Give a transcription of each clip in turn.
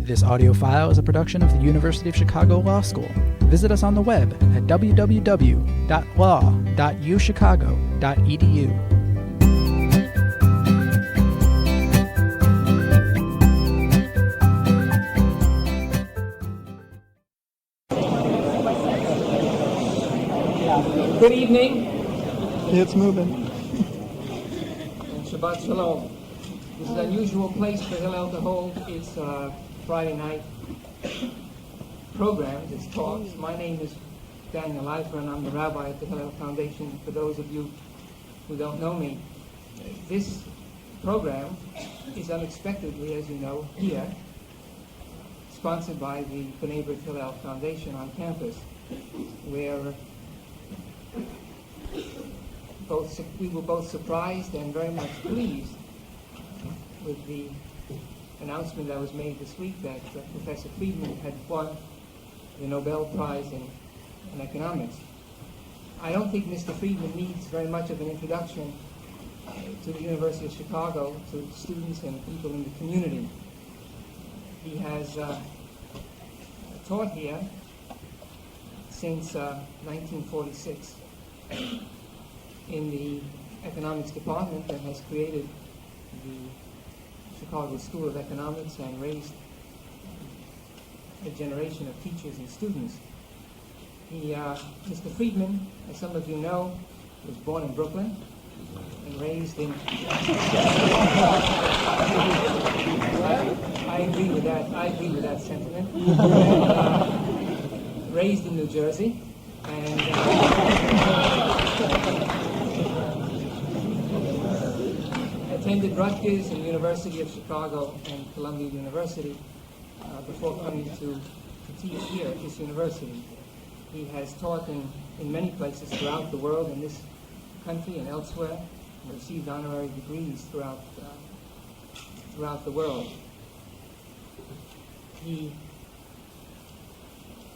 This audio file is a production of the University of Chicago Law School. Visit us on the web at www.law.uchicago.edu. Good evening. It's moving. And Shabbat Shalom. This is an unusual place for Hillel to hold its Friday night programs, its talks. My name is Daniel Eiffer, and I'm the rabbi at the Hillel Foundation. For those of you who don't know me, this program is unexpectedly, as you know, here, sponsored by the B'nai B'rith Hillel Foundation on campus, where we were both surprised and very much pleased with the announcement that was made this week that Professor Friedman had won the Nobel Prize in economics. I don't think Mr. Friedman needs very much of an introduction to the University of Chicago, to students and people in the community. He has taught here since 1946 in the economics department that has created the Chicago School of Economics and raised a generation of teachers and students. Mr. Friedman, as some of you know, was born in Brooklyn and raised in... I agree with that sentiment. Raised in New Jersey, and attended Rutgers and University of Chicago and Columbia University before coming to teach here at this university. He has taught in many places throughout the world, in this country and elsewhere, and received honorary degrees throughout the world. He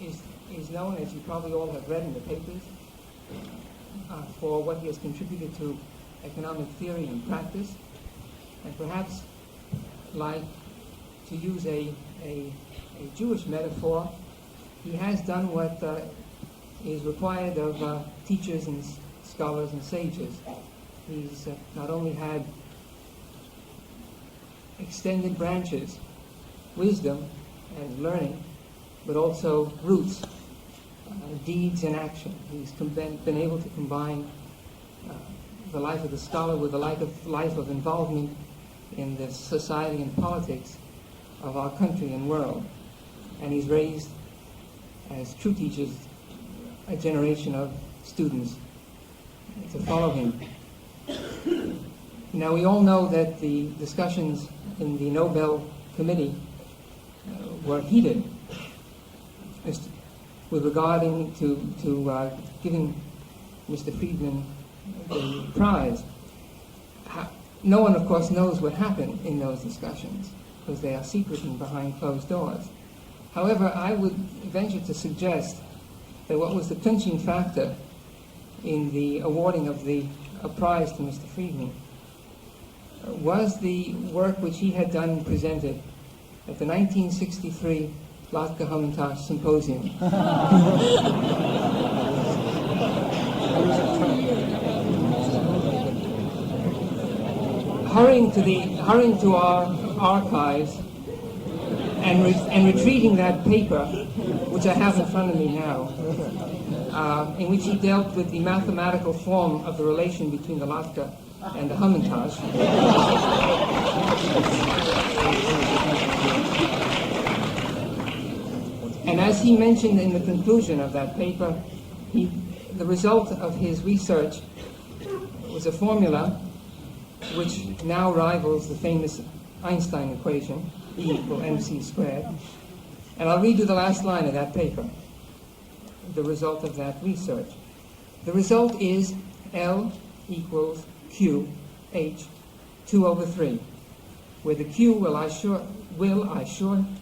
is known, as you probably all have read in the papers, for what he has contributed to economic theory and practice, and perhaps, like, to use a Jewish metaphor, he has done what is required of teachers and scholars and sages. He's not only had extended branches, wisdom and learning, but also roots, deeds and action. He's been able to combine the life of the scholar with the life of involvement in the society and politics of our country and world. And he's raised, as true teachers, a generation of students to follow him. Now, we all know that the discussions in the Nobel Committee were heated with regarding to giving Mr. Friedman the prize. No one, of course, knows what happened in those discussions because they are secret and behind closed doors. However, I would venture to suggest that what was the clinching factor in the awarding of a prize to Mr. Friedman was the work which he had done and presented at the 1963 Latka Hamantash Symposium. Hurrying to our archives and retrieving that paper, which I have in front of me now, in which he dealt with the mathematical form of the relation between the Latka and the Hamantash. And as he mentioned in the conclusion of that paper, the result of his research was a formula which now rivals the famous Einstein equation, E equal mc squared. And I'll read you the last line of that paper, the result of that research. The result is L equals Q H 2 over 3, where the Q will I sure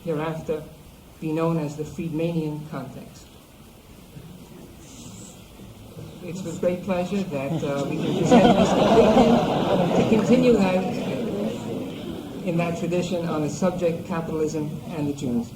hereafter be known as the Friedmanian context. It's with great pleasure that we can present Mr. Friedman to continue in that tradition on the subject capitalism and the Jews.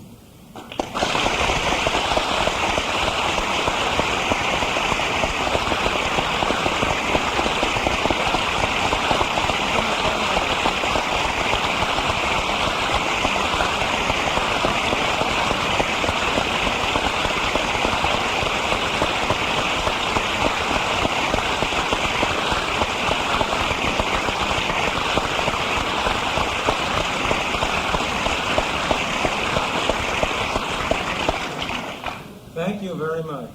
Thank you very much.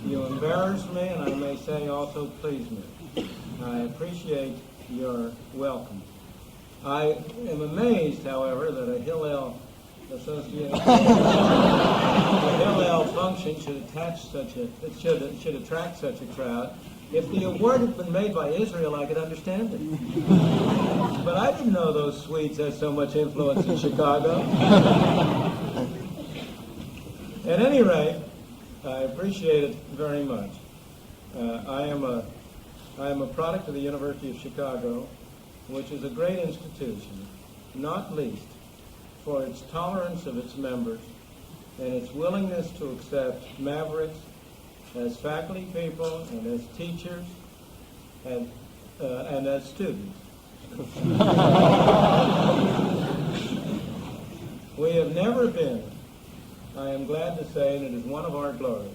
You embarrass me, and I may say also please me. I appreciate your welcome. I am amazed, however, that a Hillel association, a Hillel function should attract such a crowd. If the award had been made by Israel, I could understand it. But I didn't know those Swedes had so much influence in Chicago. At any rate, I appreciate it very much. I am a product of the University of Chicago, which is a great institution, not least for its tolerance of its members and its willingness to accept mavericks as faculty people and as teachers and as students. We have never been, I am glad to say, and it is one of our glories,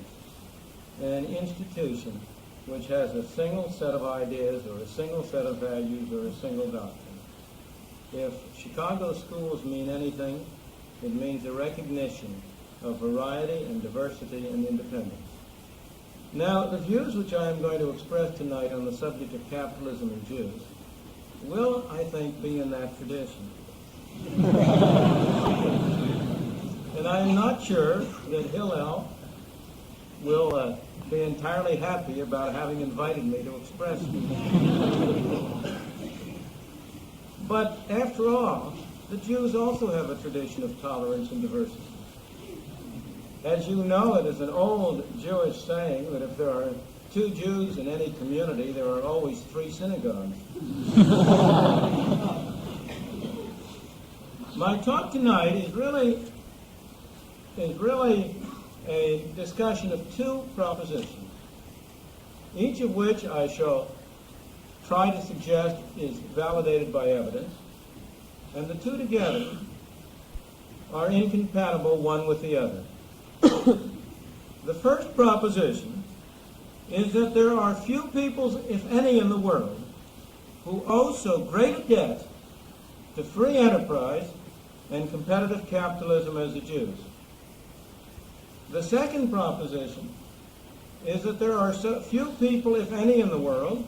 an institution which has a single set of ideas or a single set of values or a single doctrine. If Chicago schools mean anything, it means a recognition of variety and diversity and independence. Now, the views which I am going to express tonight on the subject of capitalism and Jews will, I think, be in that tradition. And I am not sure that Hillel will be entirely happy about having invited me to express it. But after all, the Jews also have a tradition of tolerance and diversity. As you know, it is an old Jewish saying that if there are 2 Jews in any community, there are always 3 synagogues. My talk tonight is really a discussion of 2 propositions, each of which I shall try to suggest is validated by evidence, and the 2 together are incompatible one with the other. The first proposition is that there are few peoples, if any, in the world who owe so great a debt to free enterprise and competitive capitalism as the Jews. The second proposition is that there are so few people, if any, in the world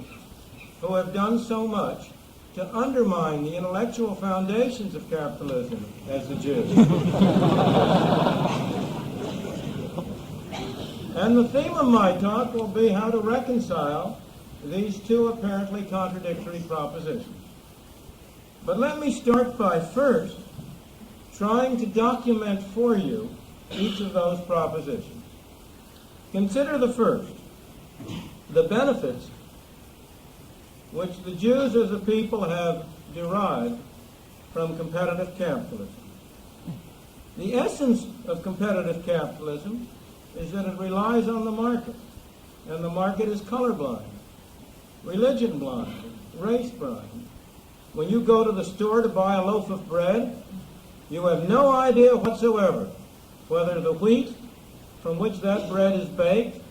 who have done so much to undermine the intellectual foundations of capitalism as the Jews. And the theme of my talk will be how to reconcile these 2 apparently contradictory propositions. But let me start by first trying to document for you each of those propositions. Consider the first, the benefits which the Jews as a people have derived from competitive capitalism. The essence of competitive capitalism is that it relies on the market, and the market is colorblind, religion blind, race blind. When you go to the store to buy a loaf of bread, you have no idea whatsoever whether the wheat from which that bread is baked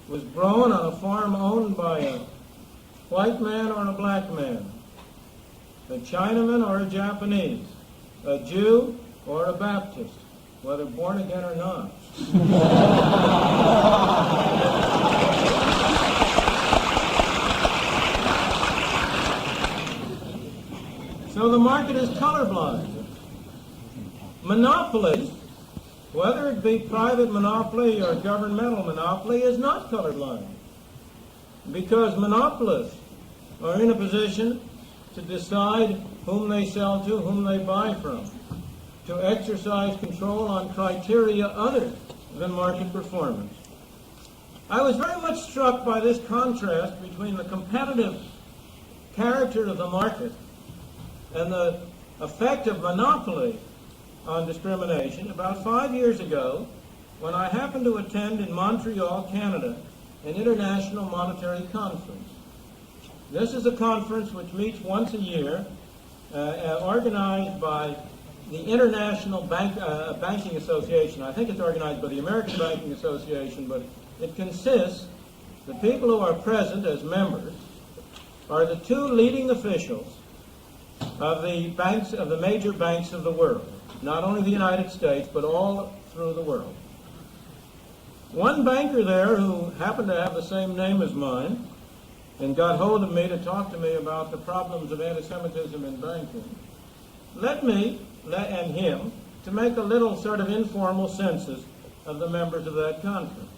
was grown on a farm owned by a white man or a black man, a Chinaman or a Japanese, a Jew or a Baptist, whether born again or not. So the market is colorblind. Monopoly, whether it be private monopoly or governmental monopoly, is not colorblind, because monopolists are in a position to decide whom they sell to, whom they buy from, to exercise control on criteria other than market performance. I was very much struck by this contrast between the competitive character of the market and the effective monopoly on discrimination about 5 years ago when I happened to attend in Montreal, Canada, an international monetary conference. This is a conference which meets once a year, organized by the International Banking Association. I think it's organized by the American Banking Association, but it consists, the people who are present as members are the two leading officials of the banks, of the major banks of the world, not only the United States, but all through the world. One banker there who happened to have the same name as mine and got hold of me to talk to me about the problems of anti-Semitism in banking, led me and him to make a little sort of informal census of the members of that conference.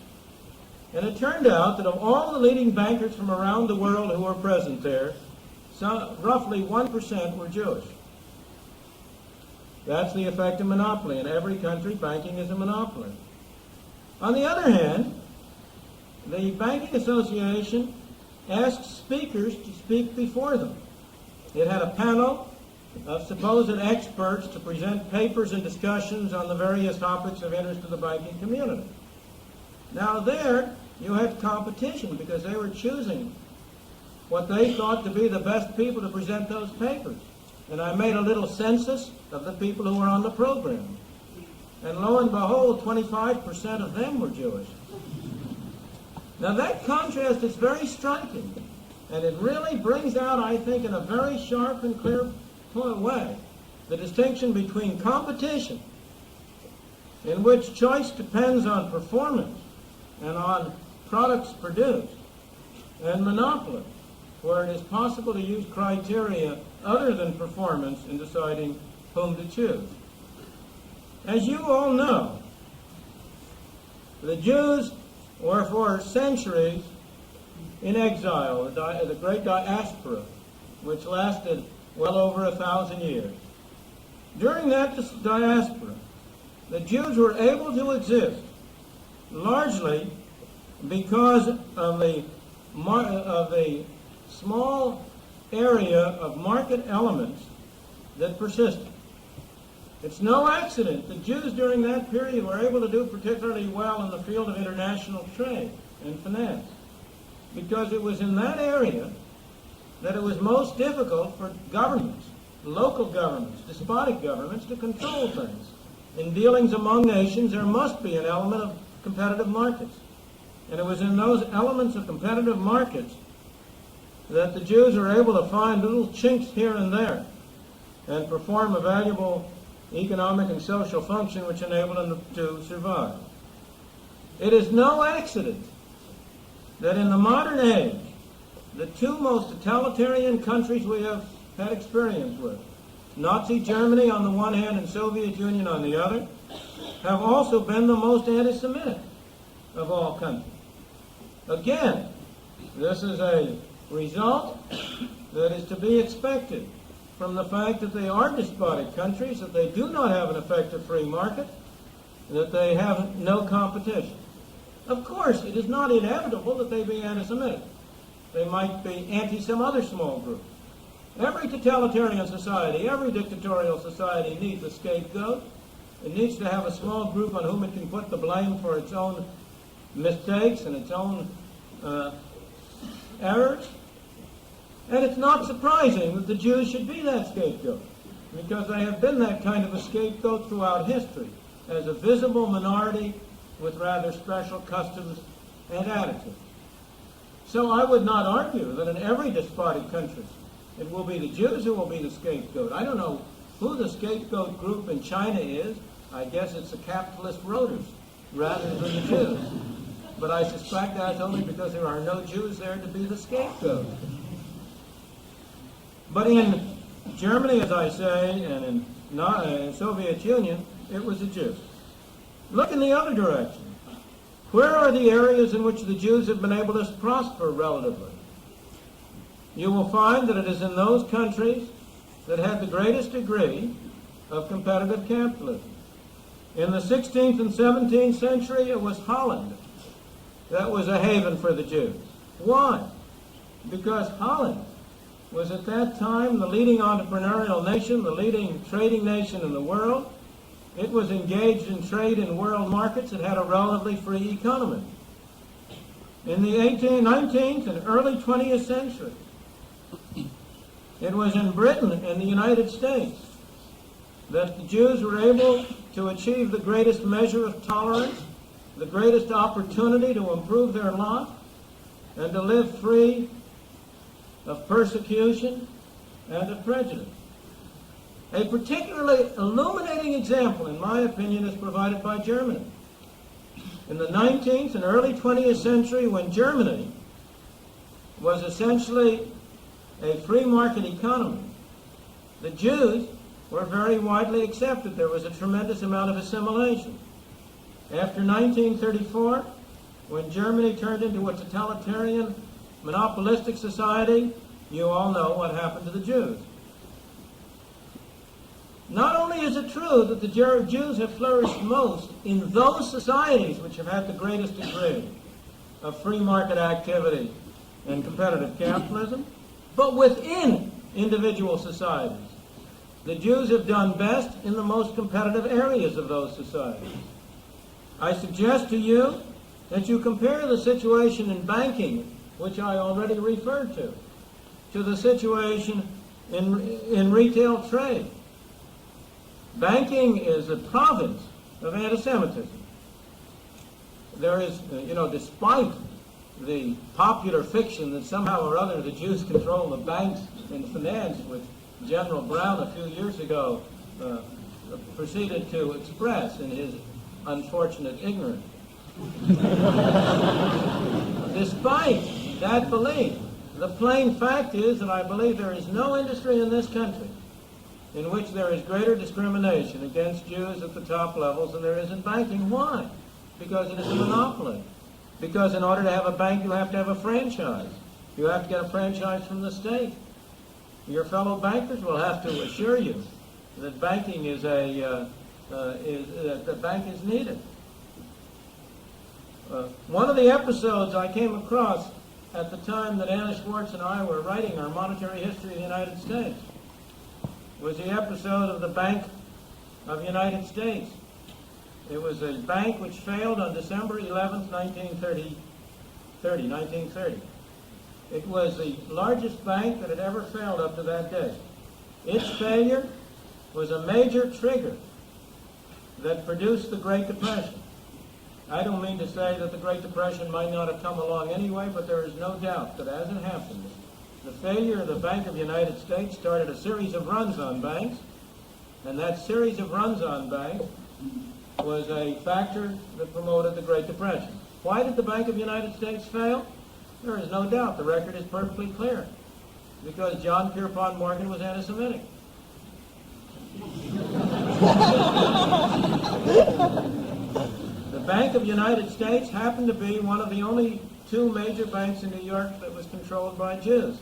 And it turned out that of all the leading bankers from around the world who were present there, roughly 1% were Jewish. That's the effect of monopoly. In every country, banking is a monopoly. On the other hand, the Banking Association asked speakers to speak before them. It had a panel of supposed experts to present papers and discussions on the various topics of interest to the banking community. Now there, you had competition because they were choosing what they thought to be the best people to present those papers. And I made a little census of the people who were on the program. And lo and behold, 25% of them were Jewish. Now that contrast is very striking, and it really brings out, I think, in a very sharp and clear way, the distinction between competition, in which choice depends on performance and on products produced, and monopoly, where it is possible to use criteria other than performance in deciding whom to choose. As you all know, the Jews were for centuries in exile, the great diaspora, which lasted well over 1,000 years. During that diaspora, the Jews were able to exist largely because of the small area of market elements that persisted. It's no accident that Jews during that period were able to do particularly well in the field of international trade and finance, because it was in that area that it was most difficult for governments, local governments, despotic governments, to control things. In dealings among nations, there must be an element of competitive markets. And it was in those elements of competitive markets that the Jews were able to find little chinks here and there and perform a valuable economic and social function which enabled them to survive. It is no accident that in the modern age, the two most totalitarian countries we have had experience with, Nazi Germany on the one hand and Soviet Union on the other, have also been the most anti-Semitic of all countries. Again, this is a result that is to be expected from the fact that they are despotic countries, that they do not have an effective free market, that they have no competition. Of course, it is not inevitable that they be anti-Semitic. They might be anti some other small group. Every totalitarian society, every dictatorial society needs a scapegoat. It needs to have a small group on whom it can put the blame for its own mistakes and its own errors. And it's not surprising that the Jews should be that scapegoat, because they have been that kind of a scapegoat throughout history, as a visible minority with rather special customs and attitudes. So I would not argue that in every despotic country it will be the Jews who will be the scapegoat. I don't know who the scapegoat group in China is. I guess it's the capitalist roaders rather than the Jews. But I suspect that's only because there are no Jews there to be the scapegoat. But in Germany, as I say, and in the Soviet Union, it was the Jews. Look in the other direction. Where are the areas in which the Jews have been able to prosper relatively? You will find that it is in those countries that had the greatest degree of competitive capitalism. In the 16th and 17th century, it was Holland that was a haven for the Jews. Why? Because Holland was at that time the leading entrepreneurial nation, the leading trading nation in the world. It was engaged in trade in world markets. It had a relatively free economy. In the 18th, 19th, and early 20th century, it was in Britain and the United States that the Jews were able to achieve the greatest measure of tolerance, the greatest opportunity to improve their lot, and to live free of persecution and of prejudice. A particularly illuminating example, in my opinion, is provided by Germany. In the 19th and early 20th century, when Germany was essentially a free market economy, the Jews were very widely accepted. There was a tremendous amount of assimilation. After 1934, when Germany turned into a totalitarian, monopolistic society, you all know what happened to the Jews. Not only is it true that the Jews have flourished most in those societies which have had the greatest degree of free market activity and competitive capitalism, but within individual societies, the Jews have done best in the most competitive areas of those societies. I suggest to you that you compare the situation in banking, which I already referred to the situation in retail trade. Banking is a province of anti-Semitism. There is, despite the popular fiction that somehow or other the Jews control the banks and finance, which General Brown a few years ago proceeded to express in his unfortunate ignorance. Despite that belief, the plain fact is that I believe there is no industry in this country in which there is greater discrimination against Jews at the top levels than there is in banking. Why? Because it is a monopoly. Because in order to have a bank, you have to have a franchise. You have to get a franchise from the state. Your fellow bankers will have to assure you that banking is that the bank is needed. One of the episodes I came across at the time that Anna Schwartz and I were writing our monetary history of the United States was the episode of the Bank of the United States. It was a bank which failed on December 11th, 1930. It was the largest bank that had ever failed up to that day. Its failure was a major trigger that produced the Great Depression. I don't mean to say that the Great Depression might not have come along anyway, but there is no doubt that as it happened, the failure of the Bank of the United States started a series of runs on banks, and that series of runs on banks was a factor that promoted the Great Depression. Why did the Bank of the United States fail? There is no doubt. The record is perfectly clear. Because John Pierpont Morgan was anti-Semitic. The Bank of the United States happened to be one of the only two major banks in New York that was controlled by Jews.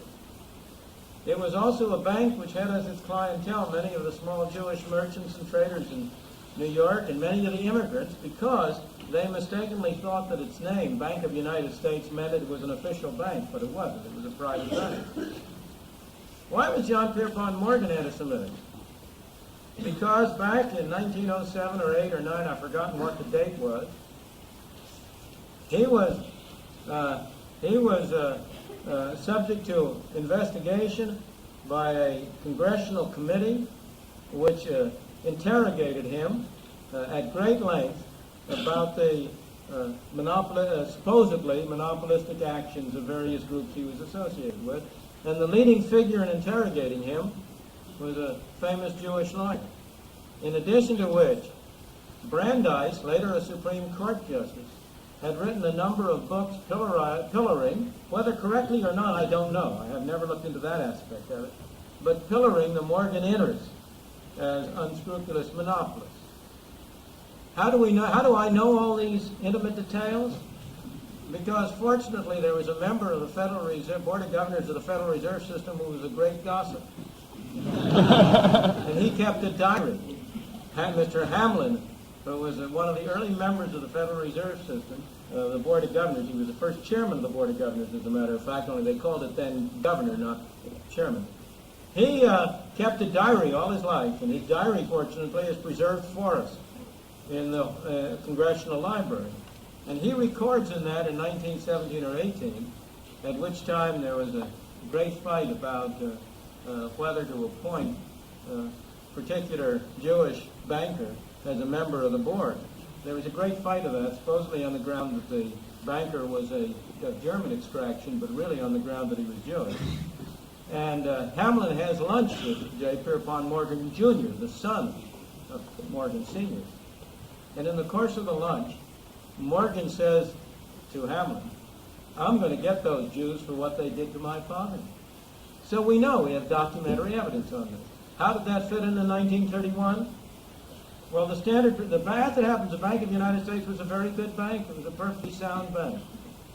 It was also a bank which had as its clientele many of the small Jewish merchants and traders in New York and many of the immigrants, because they mistakenly thought that its name, Bank of the United States, meant it was an official bank, but it wasn't. It was a private bank. Why was John Pierpont Morgan anti-Semitic? Because back in 1907 or 8 or 9, I've forgotten what the date was, he was subject to investigation by a congressional committee which interrogated him at great length about the supposedly monopolistic actions of various groups he was associated with. And the leading figure in interrogating him was a famous Jewish lawyer. In addition to which, Brandeis, later a Supreme Court justice, had written a number of books pillaring, whether correctly or not, I don't know. I have never looked into that aspect of it, but pillaring the Morgan interests as unscrupulous monopolists. How do I know all these intimate details? Because fortunately there was a member of the Federal Reserve, Board of Governors of the Federal Reserve System who was a great gossip. And he kept a diary. Mr. Hamlin, who was one of the early members of the Federal Reserve System, the Board of Governors. He was the first chairman of the Board of Governors, as a matter of fact, only they called it then governor, not Chairman. He kept a diary all his life, and his diary, fortunately, is preserved for us in the Congressional Library. And he records in that in 1917 or 18, at which time there was a great fight about whether to appoint a particular Jewish banker as a member of the board. There was a great fight of that, supposedly on the ground that the banker was of German extraction, but really on the ground that he was Jewish. And Hamlin has lunch with J. Pierpont Morgan Jr., the son of Morgan Sr. And in the course of the lunch, Morgan says to Hamlin, "I'm going to get those Jews for what they did to my father." So we know, we have documentary evidence on this. How did that fit into 1931? Well, the standard, as it happens, the Bank of the United States was a very good bank. It was a perfectly sound bank.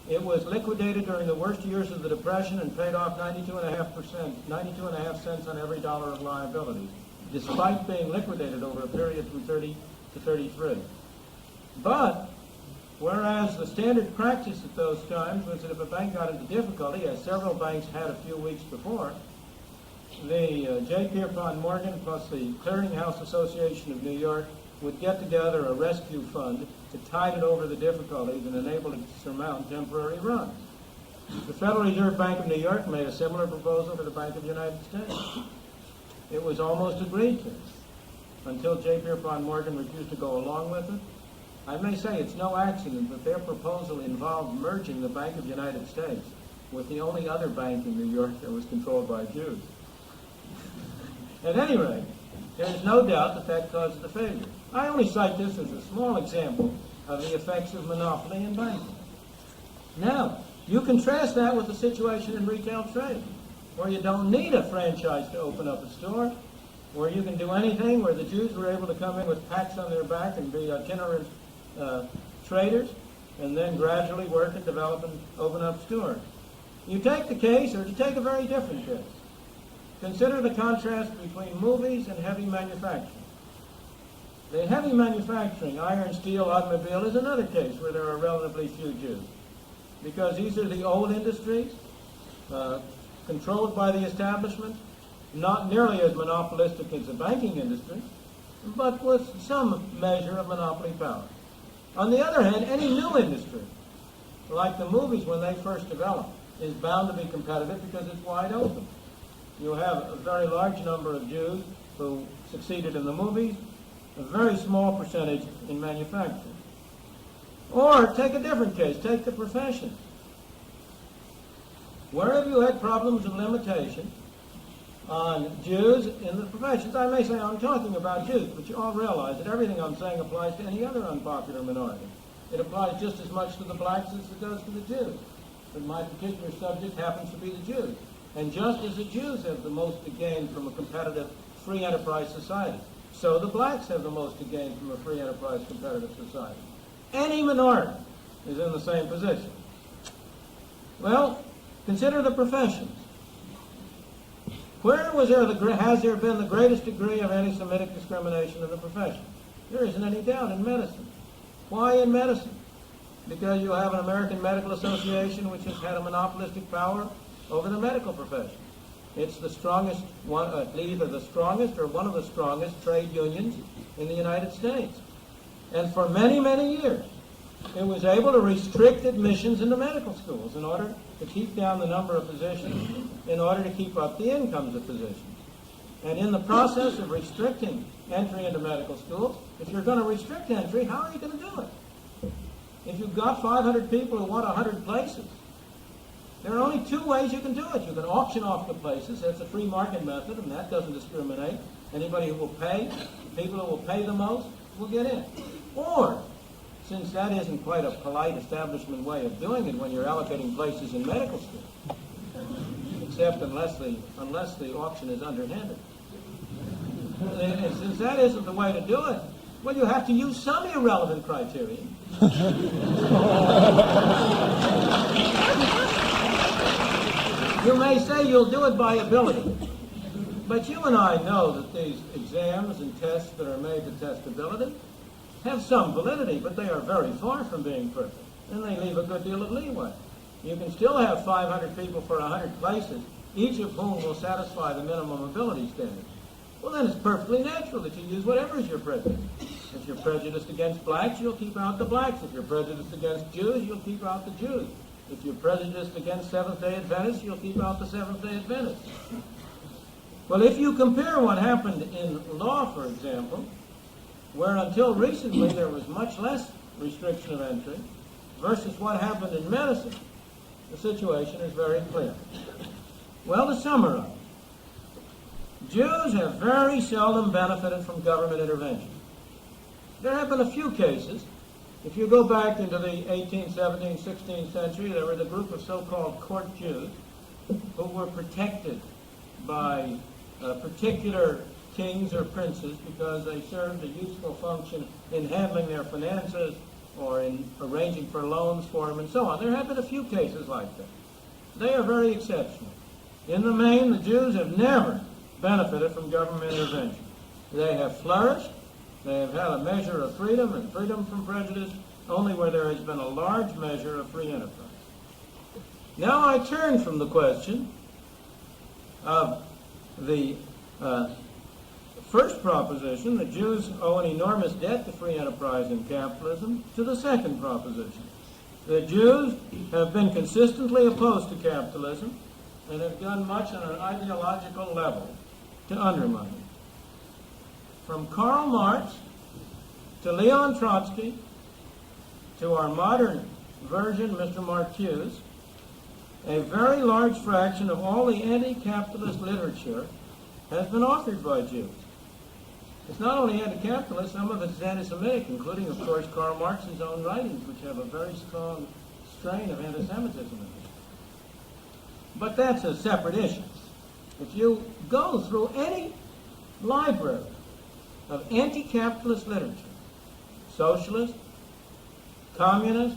It was liquidated during the worst years of the Depression and paid off 92.5 cents on every dollar of liabilities, despite being liquidated over a period from 30 to 33. But, whereas the standard practice at those times was that if a bank got into difficulty, as several banks had a few weeks before, the J. Pierpont Morgan plus the Clearinghouse Association of New York would get together a rescue fund to tide it over the difficulties and enable it to surmount temporary runs. The Federal Reserve Bank of New York made a similar proposal to the Bank of the United States. It was almost agreed to until J. Pierpont Morgan refused to go along with it. I may say it's no accident that their proposal involved merging the Bank of the United States with the only other bank in New York that was controlled by Jews. At any rate, there is no doubt that that caused the failure. I only cite this as a small example of the effects of monopoly in banking. Now, you contrast that with the situation in retail trade, where you don't need a franchise to open up a store, where you can do anything, where the Jews were able to come in with packs on their back and be itinerant traders, and then gradually work and develop and open up stores. You take the case, or you take a very different case. Consider the contrast between movies and heavy manufacturing. The heavy manufacturing, iron, steel, automobile, is another case where there are relatively few Jews, because these are the old industries, controlled by the establishment, not nearly as monopolistic as the banking industry, but with some measure of monopoly power. On the other hand, any new industry, like the movies when they first developed, is bound to be competitive because it's wide open. You have a very large number of Jews who succeeded in the movies, a very small percentage in manufacturing. Or take a different case, take the professions. Where have you had problems of limitation on Jews in the professions? I may say I'm talking about Jews, but you all realize that everything I'm saying applies to any other unpopular minority. It applies just as much to the blacks as it does to the Jews. But my particular subject happens to be the Jews. And just as the Jews have the most to gain from a competitive free enterprise society, so the blacks have the most to gain from a free enterprise competitive society. Any minority is in the same position. Well, consider the professions. Where has there been the greatest degree of anti-Semitic discrimination in the profession? There isn't any doubt in medicine. Why in medicine? Because you have an American Medical Association which has had a monopolistic power over the medical profession. It's the strongest one, either the strongest or one of the strongest trade unions in the United States. And for many, many years, it was able to restrict admissions into medical schools in order to keep down the number of physicians, in order to keep up the incomes of physicians. And in the process of restricting entry into medical schools, if you're going to restrict entry, how are you going to do it? If you've got 500 people who want 100 places, there are only two ways you can do it. You can auction off the places. That's a free market method, and that doesn't discriminate. Anybody who will pay, people who will pay the most, will get in. Or, since that isn't quite a polite establishment way of doing it when you're allocating places in medical school, except unless the auction is underhanded. And since that isn't the way to do it, well, you have to use some irrelevant criteria. You may say you'll do it by ability, but you and I know that these exams and tests that are made to test ability have some validity, but they are very far from being perfect, and they leave a good deal of leeway. You can still have 500 people for 100 places each of whom will satisfy the minimum ability standards, well, then it's perfectly natural that you use whatever is your prejudice. If you're prejudiced against blacks, you'll keep out the blacks. If you're prejudiced against Jews, you'll keep out the Jews. If you're prejudiced against Seventh-day Adventists, you'll keep out the Seventh-day Adventists. Well, if you compare what happened in law, for example, where until recently there was much less restriction of entry, versus what happened in medicine, the situation is very clear. Well, to summarize, Jews have very seldom benefited from government intervention. There have been a few cases. If you go back into the 18th, 17th, 16th century, there was a group of so-called court Jews who were protected by particular kings or princes because they served a useful function in handling their finances or in arranging for loans for them and so on. There have been a few cases like that. They are very exceptional. In the main, the Jews have never benefited from government intervention. They have flourished. They have had a measure of freedom and freedom from prejudice only where there has been a large measure of free enterprise. Now I turn from the question of the first proposition, that Jews owe an enormous debt to free enterprise and capitalism, to the second proposition, that Jews have been consistently opposed to capitalism and have done much on an ideological level to undermine it. From Karl Marx to Leon Trotsky to our modern version, Mr. Marcuse, a very large fraction of all the anti-capitalist literature has been authored by Jews. It's not only anti-capitalist, some of it is anti-Semitic, including, of course, Karl Marx's own writings, which have a very strong strain of anti-Semitism in it. But that's a separate issue. If you go through any library of anti-capitalist literature, socialist, communist,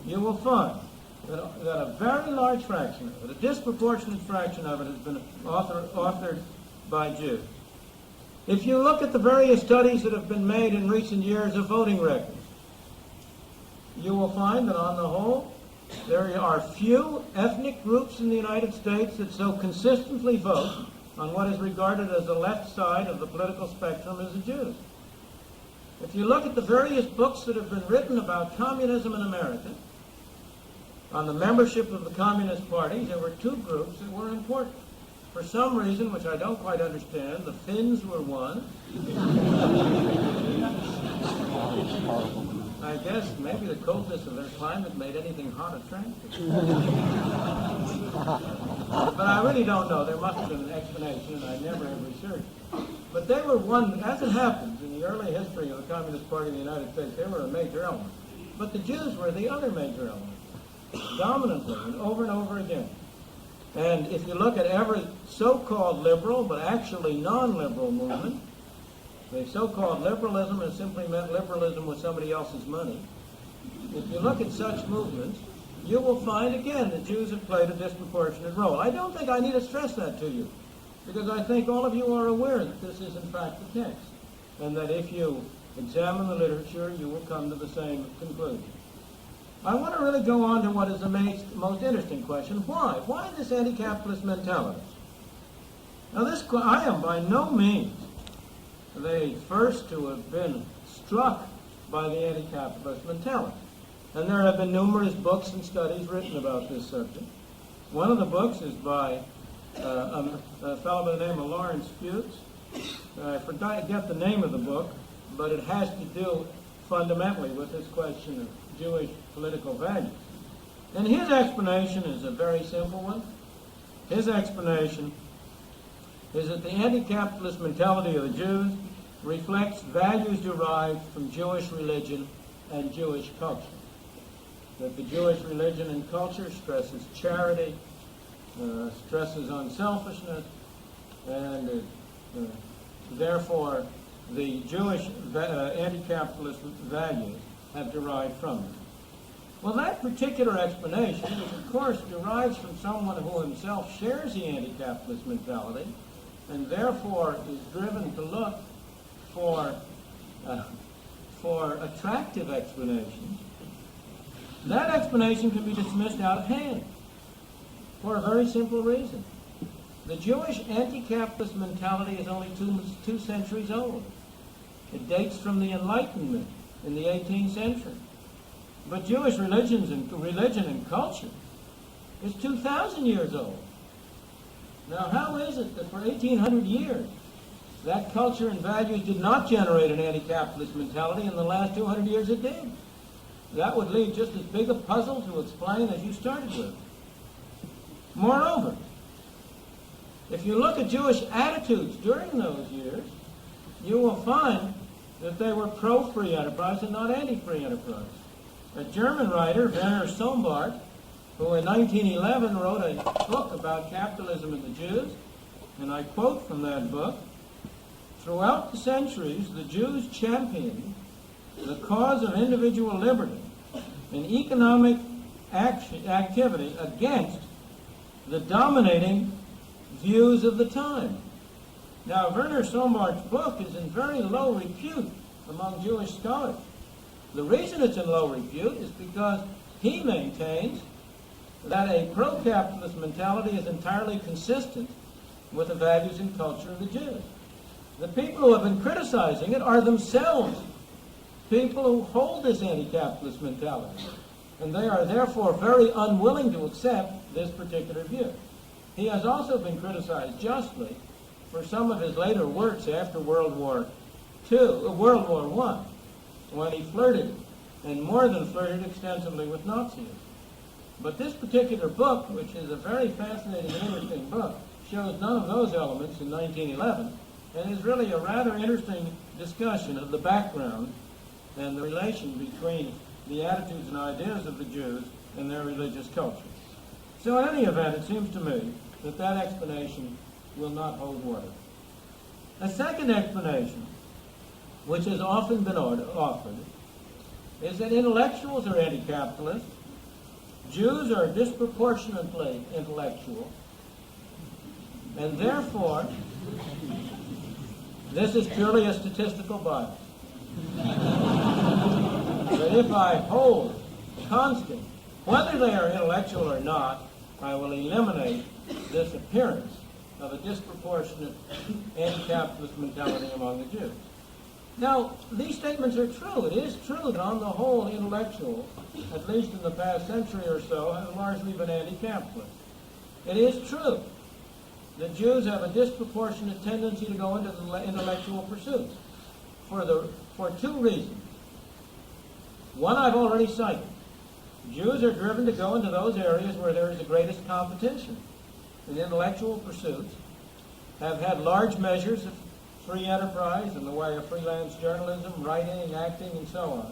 you will find that a very large fraction of it, a disproportionate fraction of it, has been authored by Jews. If you look at the various studies that have been made in recent years of voting records, you will find that on the whole, there are few ethnic groups in the United States that so consistently vote on what is regarded as the left side of the political spectrum as the Jews. If you look at the various books that have been written about communism in America, on the membership of the Communist Party, there were two groups that were important. For some reason, which I don't quite understand, the Finns were one. I guess maybe the coldness of their climate made anything hot attractive. But I really don't know. There must have been an explanation, and I never have researched. But they were one, as it happens in the early history of the Communist Party in the United States, they were a major element. But the Jews were the other major element, dominantly and over again. And if you look at every so-called liberal, but actually non-liberal movement, the so-called liberalism has simply meant liberalism with somebody else's money. If you look at such movements, you will find again that Jews have played a disproportionate role. I don't think I need to stress that to you, because I think all of you are aware that this is in fact the case, and that if you examine the literature, you will come to the same conclusion. I want to really go on to what is the most interesting question. Why? Why this anti-capitalist mentality? Now I am by no means the first to have been struck by the anti-capitalist mentality. And there have been numerous books and studies written about this subject. One of the books is by a fellow by the name of Lawrence Fuchs. I forget the name of the book, but it has to do fundamentally with this question of Jewish political values. And his explanation is a very simple one. His explanation is that the anti-capitalist mentality of the Jews reflects values derived from Jewish religion and Jewish culture. That the Jewish religion and culture stresses charity, stresses unselfishness, and therefore the Jewish anti-capitalist values have derived from it. Well, that particular explanation, which of course derives from someone who himself shares the anti-capitalist mentality, and therefore is driven to look for attractive explanations, that explanation can be dismissed out of hand. for a very simple reason. The Jewish anti-capitalist mentality is only two centuries old. It dates from the Enlightenment in the 18th century. But Jewish religion and culture is 2,000 years old. Now, how is it that for 1,800 years that culture and values did not generate an anti-capitalist mentality, and the last 200 years it did? That would leave just as big a puzzle to explain as you started with. Moreover, if you look at Jewish attitudes during those years, you will find that they were pro-free enterprise and not anti-free enterprise. A German writer, Werner Sombart, who in 1911 wrote a book about capitalism and the Jews, and I quote from that book, "Throughout the centuries, the Jews championed the cause of individual liberty and economic activity against the dominating views of the time." Now, Werner Sombart's book is in very low repute among Jewish scholars. The reason it's in low repute is because he maintains that a pro-capitalist mentality is entirely consistent with the values and culture of the Jews. The people who have been criticizing it are themselves people who hold this anti-capitalist mentality, and they are therefore very unwilling to accept this particular view. He has also been criticized justly for some of his later works after World War I, when he flirted, and more than flirted, extensively with Nazism. But this particular book, which is a very fascinating and interesting book, shows none of those elements in 1911, and is really a rather interesting discussion of the background and the relation between the attitudes and ideas of the Jews and their religious culture. So in any event, it seems to me that that explanation will not hold water. A second explanation, which has often been offered, is that intellectuals are anti-capitalist, Jews are disproportionately intellectual, and therefore this is purely a statistical bias. But if I hold constant, whether they are intellectual or not, I will eliminate this appearance of a disproportionate anti-capitalist mentality among the Jews. Now, these statements are true. It is true that on the whole, intellectuals, at least in the past century or so, have largely been anti-capitalist. It is true that Jews have a disproportionate tendency to go into the intellectual pursuits for two reasons. One I've already cited. Jews are driven to go into those areas where there is the greatest competition. And intellectual pursuits have had large measures of free enterprise in the way of freelance journalism, writing, acting, and so on,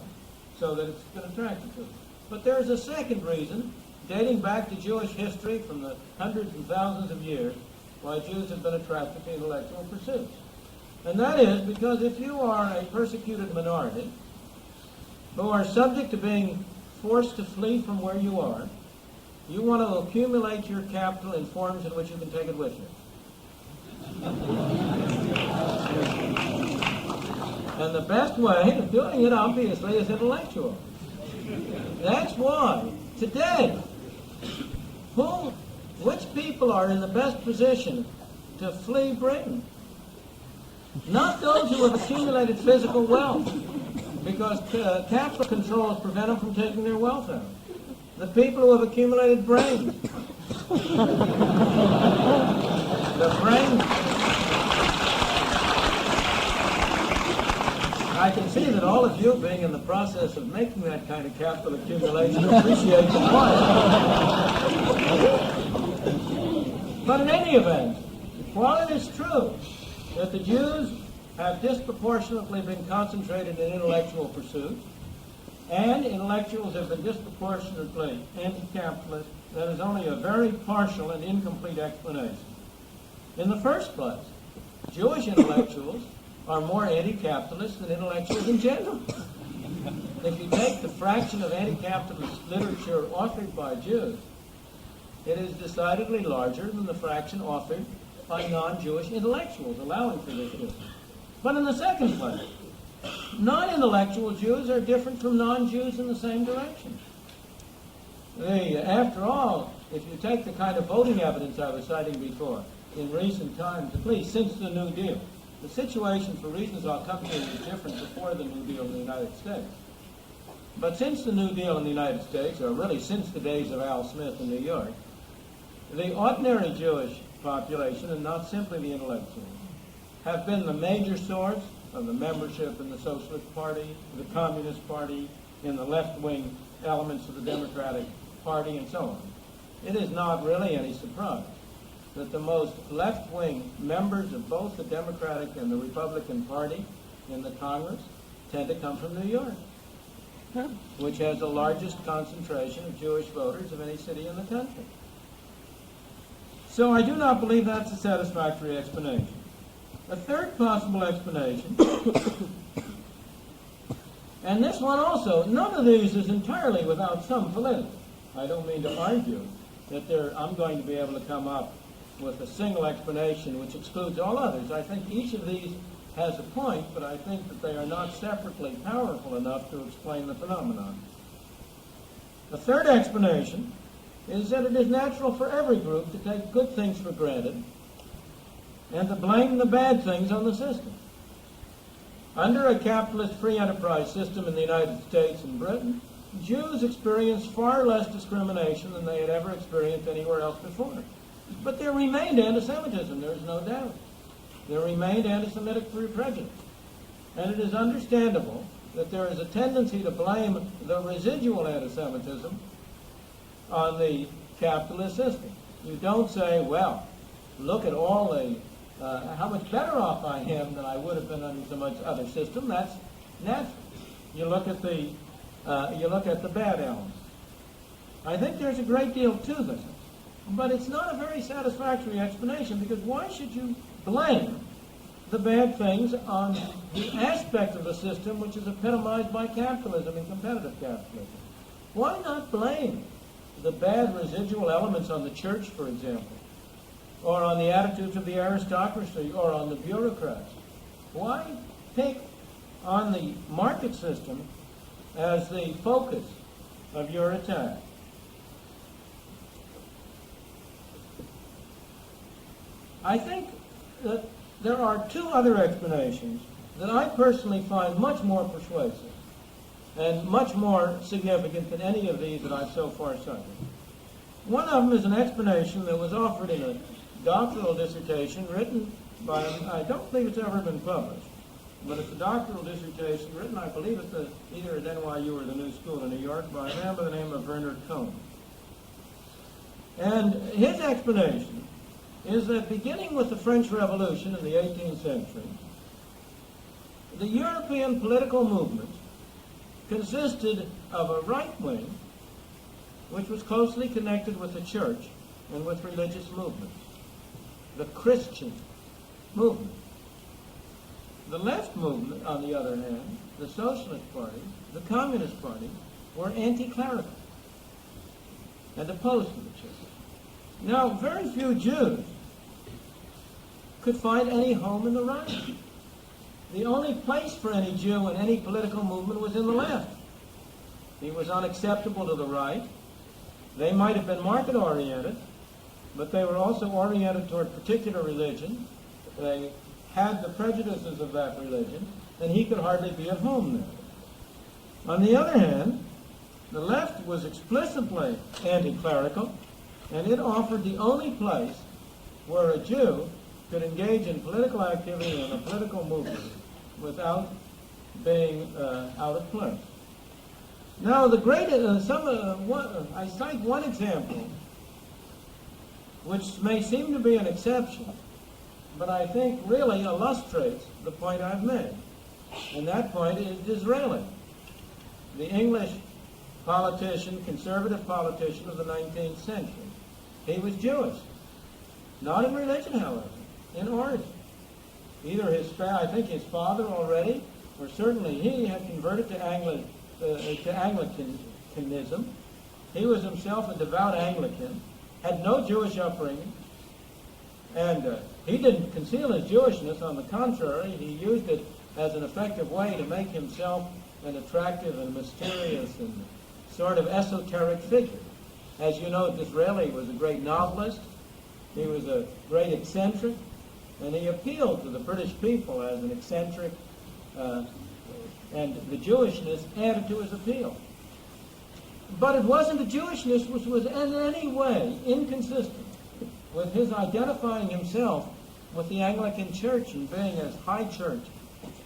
so that it's been attractive to them. But there's a second reason, dating back to Jewish history from the hundreds and thousands of years, why Jews have been attracted to intellectual pursuits. And that is because if you are a persecuted minority who are subject to being forced to flee from where you are, you want to accumulate your capital in forms in which you can take it with you. And the best way of doing it, obviously, is intellectual. That's why, today, which people are in the best position to flee Britain? Not those who have accumulated physical wealth, because capital controls prevent them from taking their wealth out. The people who have accumulated brains. The brains. I can see that all of you, being in the process of making that kind of capital accumulation, appreciate the point. But in any event, while it is true that the Jews have disproportionately been concentrated in intellectual pursuits, and intellectuals have been disproportionately anti-capitalist, that is only a very partial and incomplete explanation. In the first place, Jewish intellectuals are more anti-capitalist than intellectuals in general. If you take the fraction of anti-capitalist literature authored by Jews, it is decidedly larger than the fraction authored by non-Jewish intellectuals, allowing for this issue. But in the second place, non-intellectual Jews are different from non-Jews in the same direction. After all, if you take the kind of voting evidence I was citing before, in recent times, at least since the New Deal, the situation, for reasons I'll come to, was different before the New Deal in the United States. But since the New Deal in the United States, or really since the days of Al Smith in New York, the ordinary Jewish population, and not simply the intellectuals, have been the major source of the membership in the Socialist Party, the Communist Party, in the left-wing elements of the Democratic Party, and so on. It is not really any surprise that the most left-wing members of both the Democratic and the Republican Party in the Congress tend to come from New York, which has the largest concentration of Jewish voters of any city in the country. So I do not believe that's a satisfactory explanation. A third possible explanation, and this one also, none of these is entirely without some validity. I don't mean to argue that I'm going to be able to come up with a single explanation which excludes all others. I think each of these has a point, but I think that they are not separately powerful enough to explain the phenomenon. The third explanation is that it is natural for every group to take good things for granted and to blame the bad things on the system. Under a capitalist free enterprise system in the United States and Britain, Jews experienced far less discrimination than they had ever experienced anywhere else before. But there remained anti-Semitism, there's no doubt. There remained anti-Semitic prejudice. And it is understandable that there is a tendency to blame the residual anti-Semitism on the capitalist system. You don't say, well, look at all the, how much better off I am than I would have been under so much other system. That's natural. You look at the bad elements. I think there's a great deal to this, but it's not a very satisfactory explanation, because why should you blame the bad things on the aspect of the system which is epitomized by capitalism and competitive capitalism? Why not blame the bad residual elements on the church, for example, or on the attitudes of the aristocracy, or on the bureaucrats? Why pick on the market system as the focus of your attack? I think that there are two other explanations that I personally find much more persuasive and much more significant than any of these that I've so far cited. One of them is an explanation that was offered in a doctoral dissertation written by, I don't believe it's ever been published, but it's a doctoral dissertation written, I believe, at either at NYU or the New School in New York, by a man by the name of Werner Cohn. And his explanation is that beginning with the French Revolution in the 18th century, the European political movement consisted of a right wing which was closely connected with the church and with religious movements, the Christian movement. The left movement, on the other hand, the Socialist Party, the Communist Party, were anti-clerical and opposed to the church. Now, very few Jews could find any home in the right. The only place for any Jew in any political movement was in the left. He was unacceptable to the right. They might have been market-oriented, but they were also oriented toward particular religion. They had the prejudices of that religion, and he could hardly be at home there. On the other hand, the left was explicitly anti-clerical, and it offered the only place where a Jew could engage in political activity in a political movement without being out of place. Now, the great, I cite one example, which may seem to be an exception, but I think really illustrates the point I've made. And that point is Disraeli, the English politician, conservative politician of the 19th century. He was Jewish, not in religion, however, in origin. Either I think his father already, or certainly he, had converted to Anglicanism. He was himself a devout Anglican, had no Jewish upbringing, and he didn't conceal his Jewishness. On the contrary, he used it as an effective way to make himself an attractive and mysterious and sort of esoteric figure. As you know, Disraeli was a great novelist. He was a great eccentric, and he appealed to the British people as an eccentric, and the Jewishness added to his appeal. But it wasn't the Jewishness which was in any way inconsistent with his identifying himself with the Anglican Church and being as high church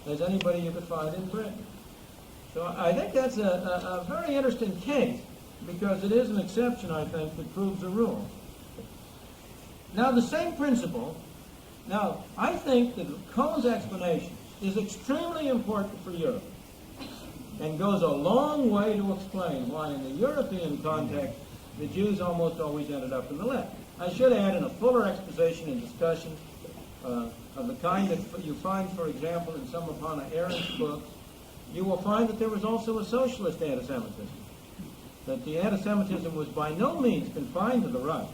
as anybody you could find in Britain. So I think that's a very interesting case, because it is an exception, I think, that proves a rule. Now, the same principle, now, I think that Cohn's explanation is extremely important for Europe and goes a long way to explain why in the European context the Jews almost always ended up in the left. I should add, in a fuller exposition and discussion of the kind that you find, for example, in some of Hannah Arendt's books, you will find that there was also a socialist anti-Semitism. That the anti-Semitism was by no means confined to the right.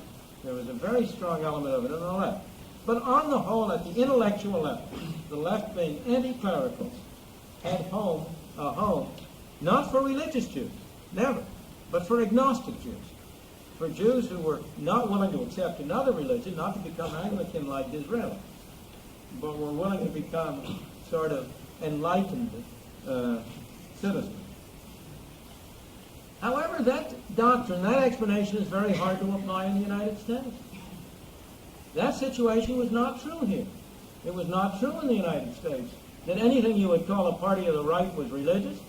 There was a very strong element of it on the left. But on the whole, at the intellectual level, the left being anti-clerical, had a home, not for religious Jews, never, but for agnostic Jews. For Jews who were not willing to accept another religion, not to become Anglican like Disraeli, but were willing to become sort of enlightened citizens. However, that doctrine, that explanation is very hard to apply in the United States. That situation was not true here. It was not true in the United States that anything you would call a party of the right was religious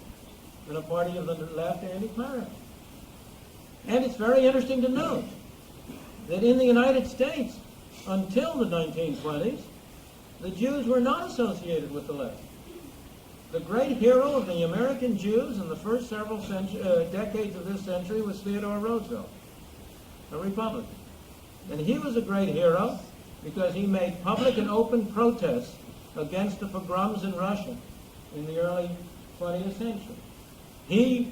and a party of the left anti-clerical. And it's very interesting to note that in the United States, until the 1920s, the Jews were not associated with the left. The great hero of the American Jews in the first several decades of this century was Theodore Roosevelt, a Republican. And he was a great hero because he made public and open protests against the pogroms in Russia in the early 20th century. He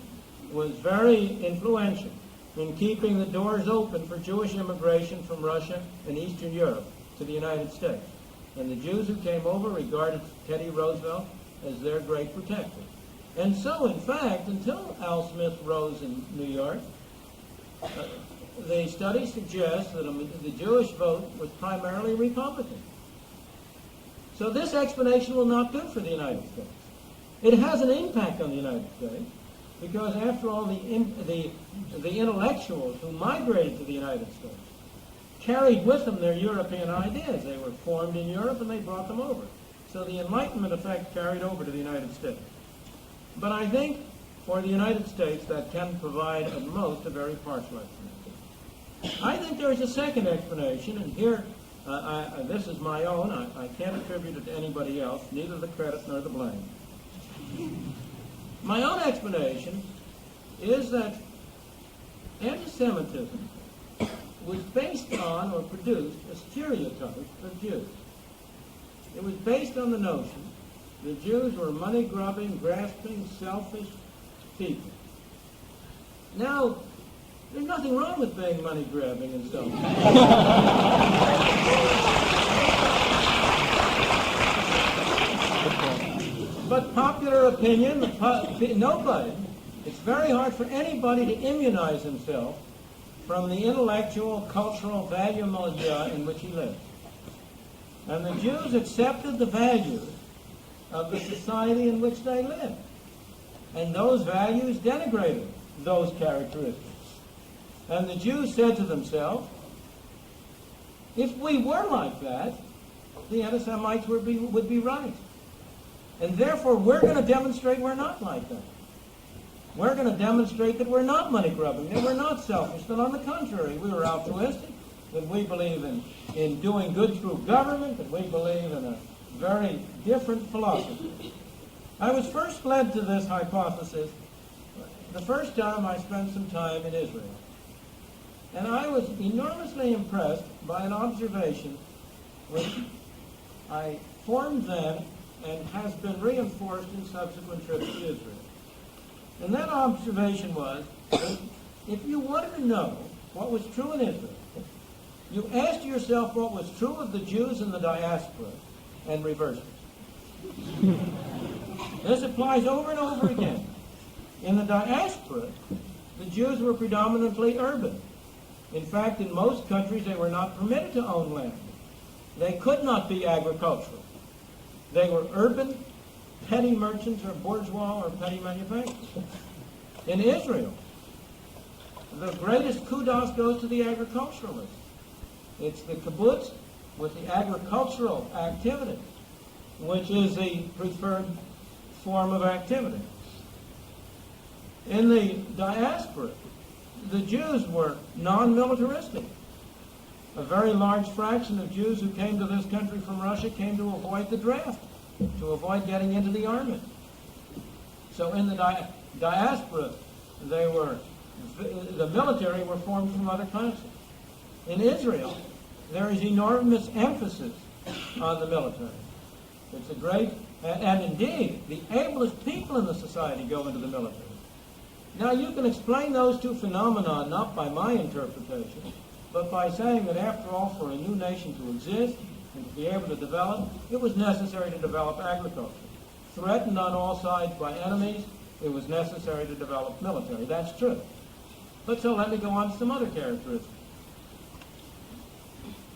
was very influential in keeping the doors open for Jewish immigration from Russia and Eastern Europe to the United States. And the Jews who came over regarded Teddy Roosevelt as their great protector. And so, in fact, until Al Smith rose in New York, the studies suggest that the Jewish vote was primarily Republican. So this explanation will not do for the United States. It has an impact on the United States because, after all, the intellectuals who migrated to the United States carried with them their European ideas. They were formed in Europe and they brought them over. So the Enlightenment effect carried over to the United States. But I think for the United States that can provide at most a very partial explanation. I think there is a second explanation, and here this is my own. I can't attribute it to anybody else, neither the credit nor the blame. My own explanation is that anti-Semitism was based on or produced a stereotype of Jews. It was based on the notion that Jews were money-grubbing, grasping, selfish people. Now, there's nothing wrong with being money-grabbing and selfish. But popular opinion, nobody, it's very hard for anybody to immunize himself from the intellectual, cultural value milieu in which he lives. And the Jews accepted the values of the society in which they lived. And those values denigrated those characteristics. And the Jews said to themselves, if we were like that, the anti-Semites would be right. And therefore, we're going to demonstrate we're not like that. We're going to demonstrate that we're not money-grubbing, that we're not selfish, that on the contrary, we were altruistic, that we believe in doing good through government, that we believe in a very different philosophy. I was first led to this hypothesis the first time I spent some time in Israel. And I was enormously impressed by an observation which I formed then and has been reinforced in subsequent trips to Israel. And that observation was, if you wanted to know what was true in Israel, you asked yourself what was true of the Jews in the diaspora and reversed it. This applies over and over again. In the diaspora, the Jews were predominantly urban. In fact, in most countries, they were not permitted to own land. They could not be agricultural. They were urban, petty merchants or bourgeois or petty manufacturers. In Israel, the greatest kudos goes to the agriculturalists. It's the kibbutz with the agricultural activity, which is the preferred form of activity. In the diaspora, the Jews were non-militaristic. A very large fraction of Jews who came to this country from Russia came to avoid the draft, to avoid getting into the army. So in the diaspora, the military were formed from other classes. In Israel, there is enormous emphasis on the military. It's a great, and indeed, the ablest people in the society go into the military. Now, you can explain those two phenomena not by my interpretation, but by saying that after all, for a new nation to exist and to be able to develop, it was necessary to develop agriculture. Threatened on all sides by enemies, it was necessary to develop military. That's true. But so let me go on to some other characteristics.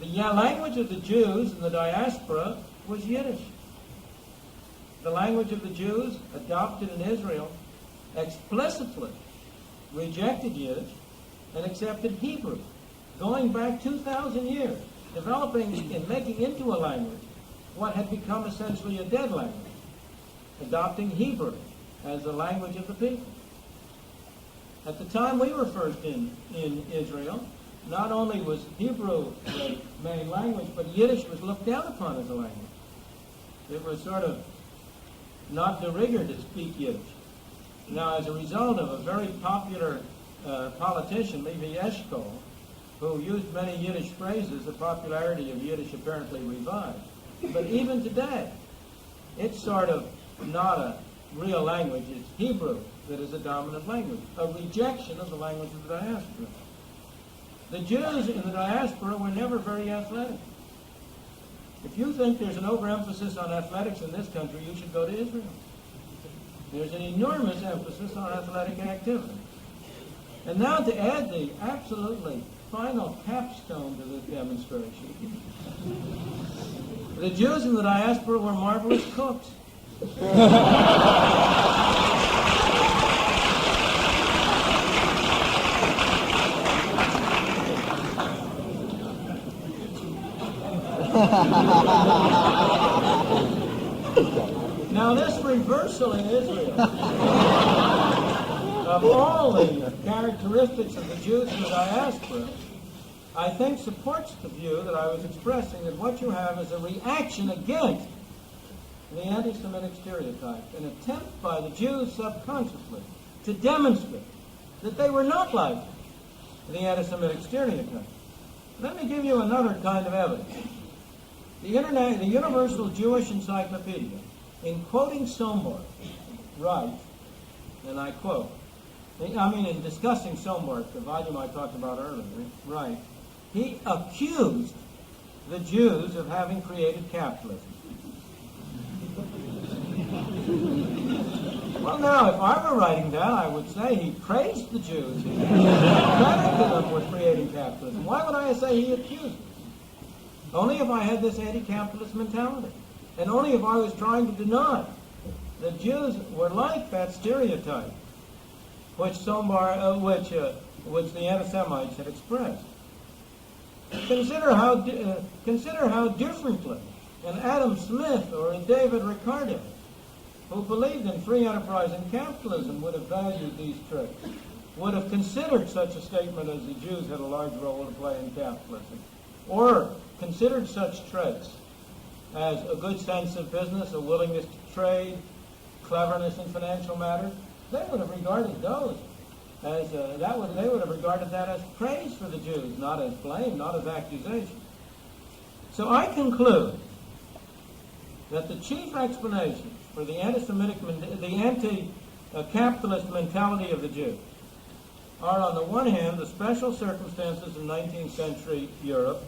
The language of the Jews in the diaspora was Yiddish. The language of the Jews adopted in Israel explicitly rejected Yiddish and accepted Hebrew, going back 2,000 years, developing and making into a language what had become essentially a dead language, adopting Hebrew as the language of the people. At the time we were first in Israel, not only was Hebrew the main language, but Yiddish was looked down upon as a language. It was sort of not de rigueur to speak Yiddish. Now, as a result of a very popular politician, Levi Eshkol, who used many Yiddish phrases, the popularity of Yiddish apparently revived. But even today, it's sort of not a real language. It's Hebrew that is a dominant language, a rejection of the language of the diaspora. The Jews in the diaspora were never very athletic. If you think there's an overemphasis on athletics in this country, you should go to Israel. There's an enormous emphasis on athletic activity. And now to add the absolutely final capstone to this demonstration, the Jews in the diaspora were marvelous cooks. Now this reversal in Israel of all the characteristics of the Jews in the diaspora, I think supports the view that I was expressing, that what you have is a reaction against the anti-Semitic stereotype, an attempt by the Jews subconsciously to demonstrate that they were not like the anti-Semitic stereotype. Let me give you another kind of evidence. The Universal Jewish Encyclopedia, in quoting Somor, writes, and I quote, in discussing Somor, the volume I talked about earlier, right, he accused the Jews of having created capitalism. Well, now, if I were writing that, I would say he praised the Jews. He credited them with creating capitalism. Why would I say he accused them? Only if I had this anti-capitalist mentality. And only if I was trying to deny that Jews were like that stereotype which the anti-Semites had expressed. Consider how differently an Adam Smith or a David Ricardo, who believed in free enterprise and capitalism, would have valued these traits, would have considered such a statement as the Jews had a large role to play in capitalism, or considered such traits as a good sense of business, a willingness to trade, cleverness in financial matters. They would have regarded those as they would have regarded that as praise for the Jews, not as blame, not as accusation. So I conclude that the chief explanations for the anti-capitalist mentality of the Jews are, on the one hand, the special circumstances in 19th century Europe,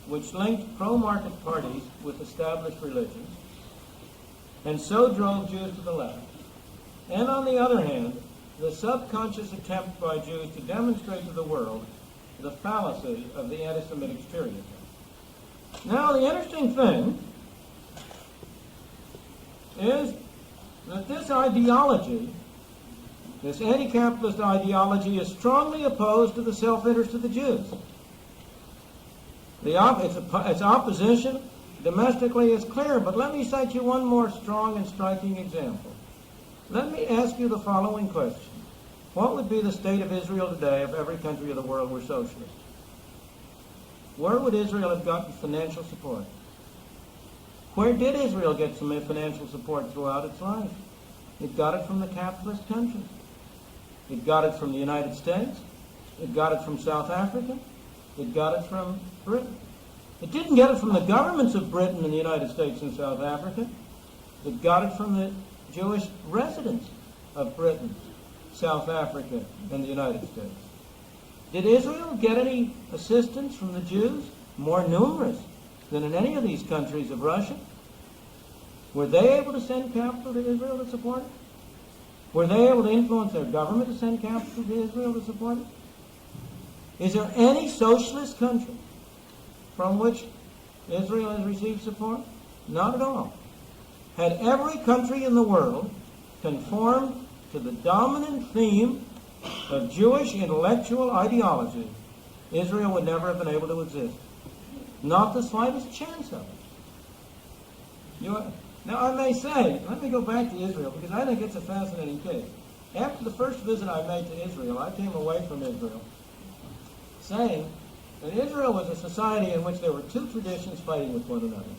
which linked pro-market parties with established religions, and so drove Jews to the left. And on the other hand, the subconscious attempt by Jews to demonstrate to the world the fallacy of the anti-Semitic stereotype. Now, the interesting thing is that this ideology, this anti-capitalist ideology, is strongly opposed to the self-interest of the Jews. Its opposition domestically is clear, but let me cite you one more strong and striking example. Let me ask you the following question. What would be the state of Israel today if every country of the world were socialist? Where would Israel have gotten financial support? Where did Israel get some financial support throughout its life? It got it from the capitalist countries. It got it from the United States. It got it from South Africa. It got it from Britain. It didn't get it from the governments of Britain and the United States and South Africa. It got it from the Jewish residents of Britain, South Africa, and the United States. Did Israel get any assistance from the Jews? More numerous than in any of these countries of Russia? Were they able to send capital to Israel to support it? Were they able to influence their government to send capital to Israel to support it? Is there any socialist country from which Israel has received support? Not at all. Had every country in the world conformed to the dominant theme of Jewish intellectual ideology, Israel would never have been able to exist. Not the slightest chance of it. Now, I may say, let me go back to Israel, because I think it's a fascinating case. After the first visit I made to Israel, I came away from Israel saying that Israel was a society in which there were two traditions fighting with one another.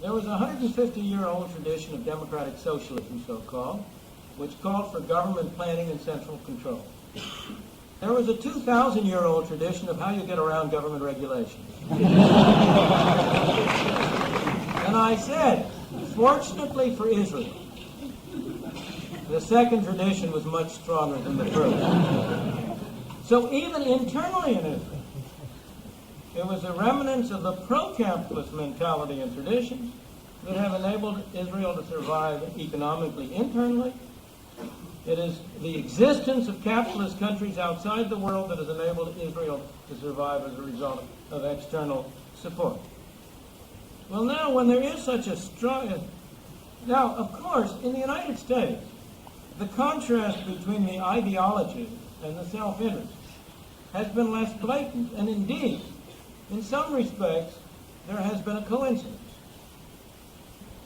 There was a 150-year-old tradition of democratic socialism, so-called, which called for government planning and central control. There was a 2,000-year-old tradition of how you get around government regulations. And I said, fortunately for Israel, the second tradition was much stronger than the first. So even internally in Israel, it was the remnants of the pro-capitalist mentality and traditions that have enabled Israel to survive economically internally. It is the existence of capitalist countries outside the world that has enabled Israel to survive as a result of external support. Well, now, when there is such a strong... Now, of course, in the United States, the contrast between the ideology and the self-interest has been less blatant, and indeed, in some respects, there has been a coincidence.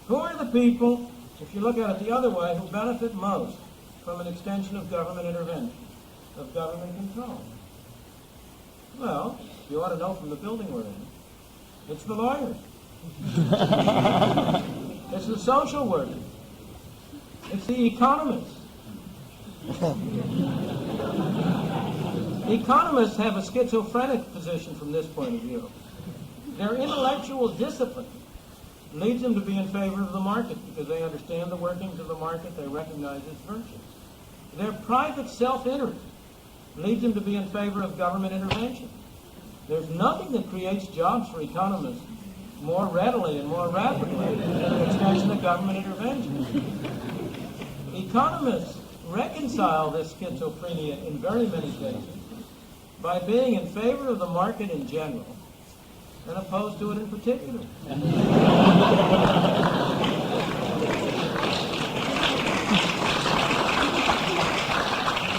Who are the people, if you look at it the other way, who benefit most from an extension of government intervention, of government control? Well, you ought to know from the building we're in. It's the lawyers. It's the social workers. It's the economists. Economists have a schizophrenic position from this point of view. Their intellectual discipline leads them to be in favor of the market because they understand the workings of the market, they recognize its virtues. Their private self-interest leads them to be in favor of government intervention. There's nothing that creates jobs for economists more readily and more rapidly than an extension of government intervention. Economists reconcile this schizophrenia in very many cases by being in favor of the market in general and opposed to it in particular.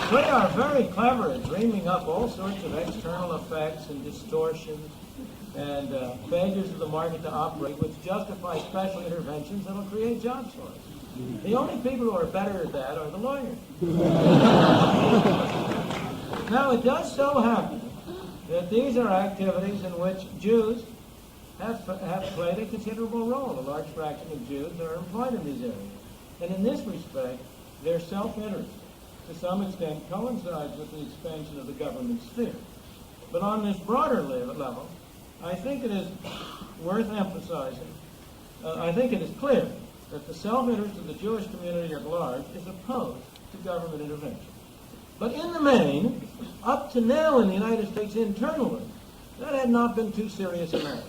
They are very clever at dreaming up all sorts of external effects and distortions and failures of the market to operate, which justify special interventions that will create jobs for us. The only people who are better at that are the lawyers. Now, it does so happen that these are activities in which Jews have played a considerable role. A large fraction of Jews are employed in these areas. And in this respect, their self-interest, to some extent, coincides with the expansion of the government sphere. But on this broader level, I think it is worth emphasizing. I think it is clear that the self-interest of the Jewish community at large is opposed to government intervention. But in the main, up to now in the United States internally, that had not been too serious a matter.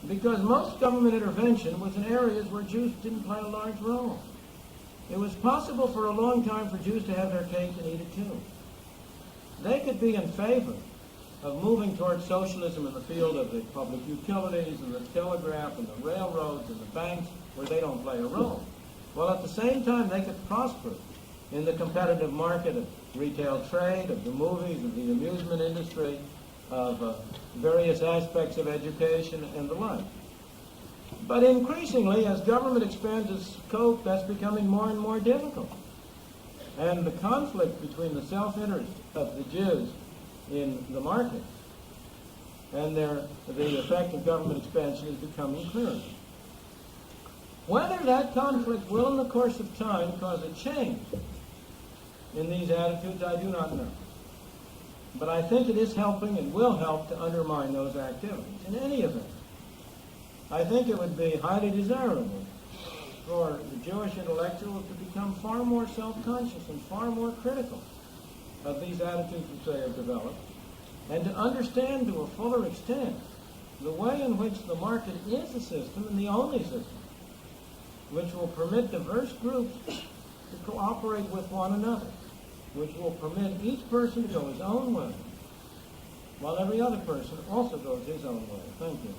Because most government intervention was in areas where Jews didn't play a large role. It was possible for a long time for Jews to have their cake and eat it too. they could be in favor of moving towards socialism in the field of the public utilities and the telegraph and the railroads and the banks where they don't play a role. Well, at the same time, they could prosper in the competitive market of retail trade, of the movies, of the amusement industry, of various aspects of education and the like. But increasingly, as government expands its scope, that's becoming more and more difficult. And the conflict between the self-interest of the Jews in the market and the effect of government expansion is becoming clearer. Whether that conflict will, in the course of time, cause a change in these attitudes, I do not know. But I think it is helping and will help to undermine those activities. In any event, I think it would be highly desirable for the Jewish intellectuals to become far more self-conscious and far more critical of these attitudes which they have developed, and to understand to a fuller extent the way in which the market is a system and the only system which will permit diverse groups to cooperate with one another, which will permit each person to go his own way, while every other person also goes his own way. Thank you.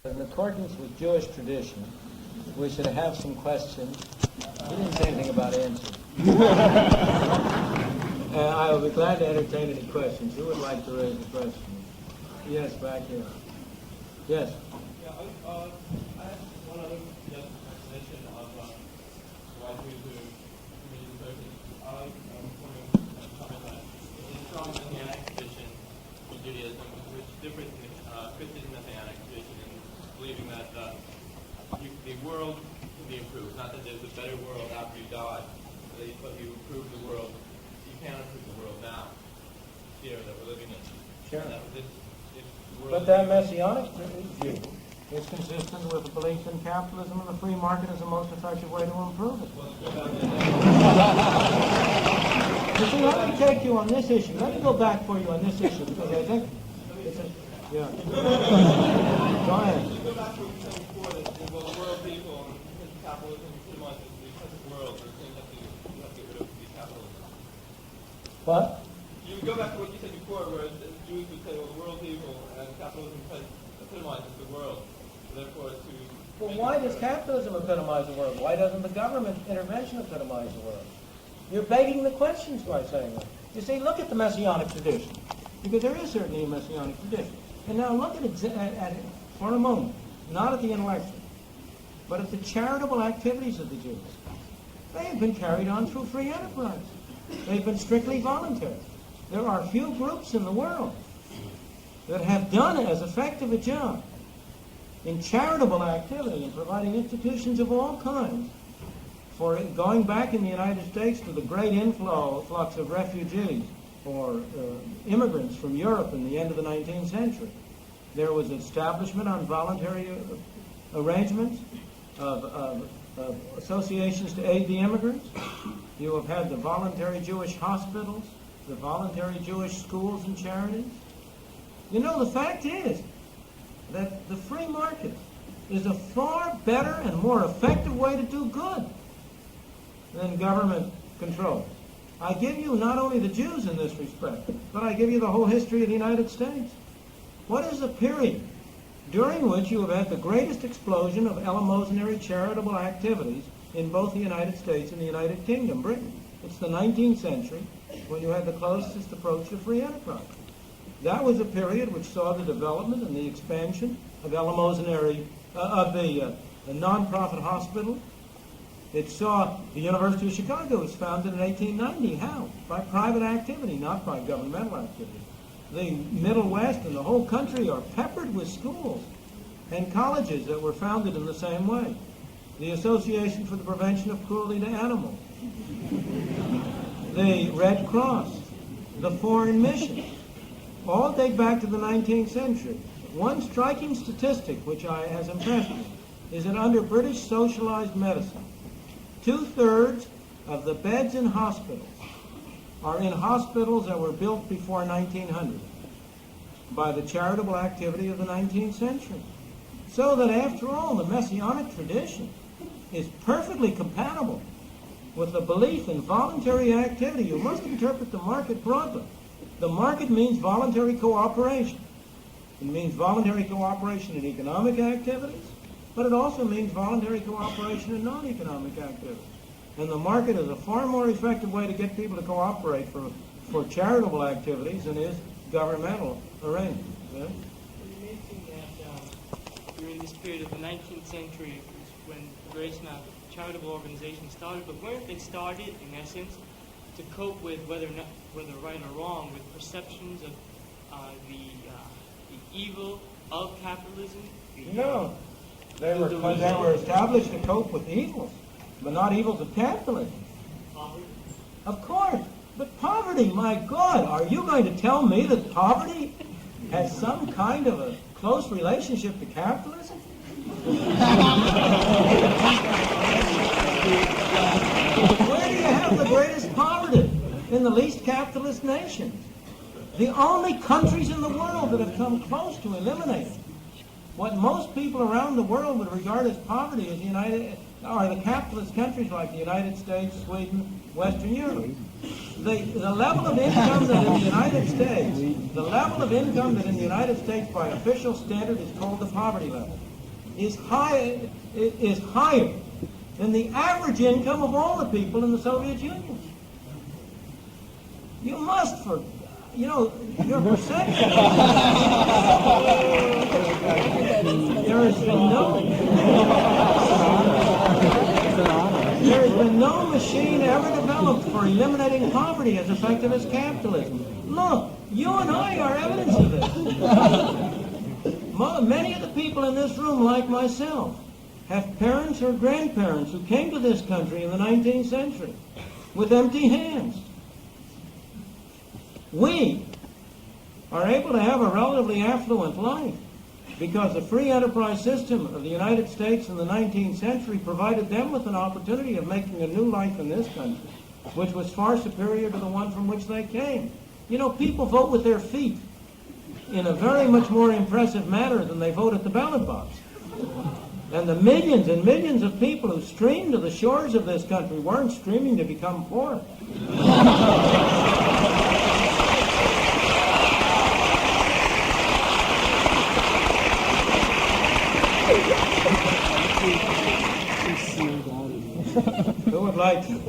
In accordance with Jewish tradition, we should have some questions. He didn't say anything about answers. I will be glad to entertain any questions. Who would like to raise a question? Yes, back here. Yes. Yeah, I have one other definition of why Jews are committed persons. I was wondering comment on the strong Messianic tradition in Judaism, which differs from the Christian Messianic tradition in believing that the world can be improved. Not that there's a better world after you die, but you improve the world. You can't improve the world now, here that we're living in. Sure. But that Messianic view is consistent with the belief in capitalism and the free market as the most effective way to improve it. You see, let me take you on this issue. Let me go back for you on this issue, because I think it's a... Yeah. Go ahead. You go back to what you said before, that the world people and capitalism pretty much is the present world. It seems like you have to get rid of the capitalism. What? You would go back to what you said before, where the Jews would say, well, the world evil and capitalism epitomizes the world. So therefore, to... Well, why does capitalism epitomize the world? Why doesn't the government intervention epitomize the world? You're begging the questions by saying that. You see, look at the Messianic tradition, because there is certainly a Messianic tradition. And now look at it for a moment, not at the intellectual, but at the charitable activities of the Jews. They have been carried on through free enterprise. They've been strictly voluntary. There are few groups in the world that have done as effective a job in charitable activity in providing institutions of all kinds, for going back in the United States to the great influx of refugees or immigrants from Europe in the end of the 19th century. There was establishment on voluntary arrangements of associations to aid the immigrants. You have had the voluntary Jewish hospitals, the voluntary Jewish schools and charities. You know, the fact is that the free market is a far better and more effective way to do good than government control. I give you not only the Jews in this respect, but I give you the whole history of the United States. What is the period during which you have had the greatest explosion of eleemosynary charitable activities in both the United States and the United Kingdom, Britain? It's the 19th century, when you had the closest approach to free enterprise. That was a period which saw the development and the expansion of eleemosynary, of the non-profit hospital. It saw the University of Chicago was founded in 1890. How? By private activity, not by governmental activity. The Middle West and the whole country are peppered with schools and colleges that were founded in the same way. The Association for the Prevention of Cruelty to Animals, the Red Cross, the Foreign Mission, all date back to the 19th century. One striking statistic which has impressed me is that under British socialized medicine, 2/3 of the beds in hospitals are in hospitals that were built before 1900 by the charitable activity of the 19th century. So that after all, the Messianic tradition is perfectly compatible with the belief in voluntary activity. You must interpret the market broadly. The market means voluntary cooperation. It means voluntary cooperation in economic activities, but it also means voluntary cooperation in non-economic activities. And the market is a far more effective way to get people to cooperate for charitable activities than is governmental arrangements. Yeah? You mentioned that during this period of the 19th century was when various charitable organizations started, but weren't they started, in essence, to cope with whether right or wrong, with perceptions of the evil of capitalism? No. They were established to cope with evils, but not evils of capitalism. Poverty? Of course. But poverty, my God, are you going to tell me that poverty has some kind of a close relationship to capitalism? Where do you have the greatest poverty? In the least capitalist nations. The only countries in the world that have come close to eliminating what most people around the world would regard as poverty are the capitalist countries like the United States, Sweden, Western Europe. The level of income that in the United States, by official standard is called the poverty level, is higher than the average income of all the people in the Soviet Union. You must, your perception. There has been no machine ever developed for eliminating poverty as effective as capitalism. Look, you and I are evidence of this. Many of the people in this room, like myself, have parents or grandparents who came to this country in the 19th century with empty hands. We are able to have a relatively affluent life because the free enterprise system of the United States in the 19th century provided them with an opportunity of making a new life in this country, which was far superior to the one from which they came. You know, people vote with their feet in a very much more impressive manner than they vote at the ballot box. And the millions and millions of people who streamed to the shores of this country weren't streaming to become poor. Who would like to? You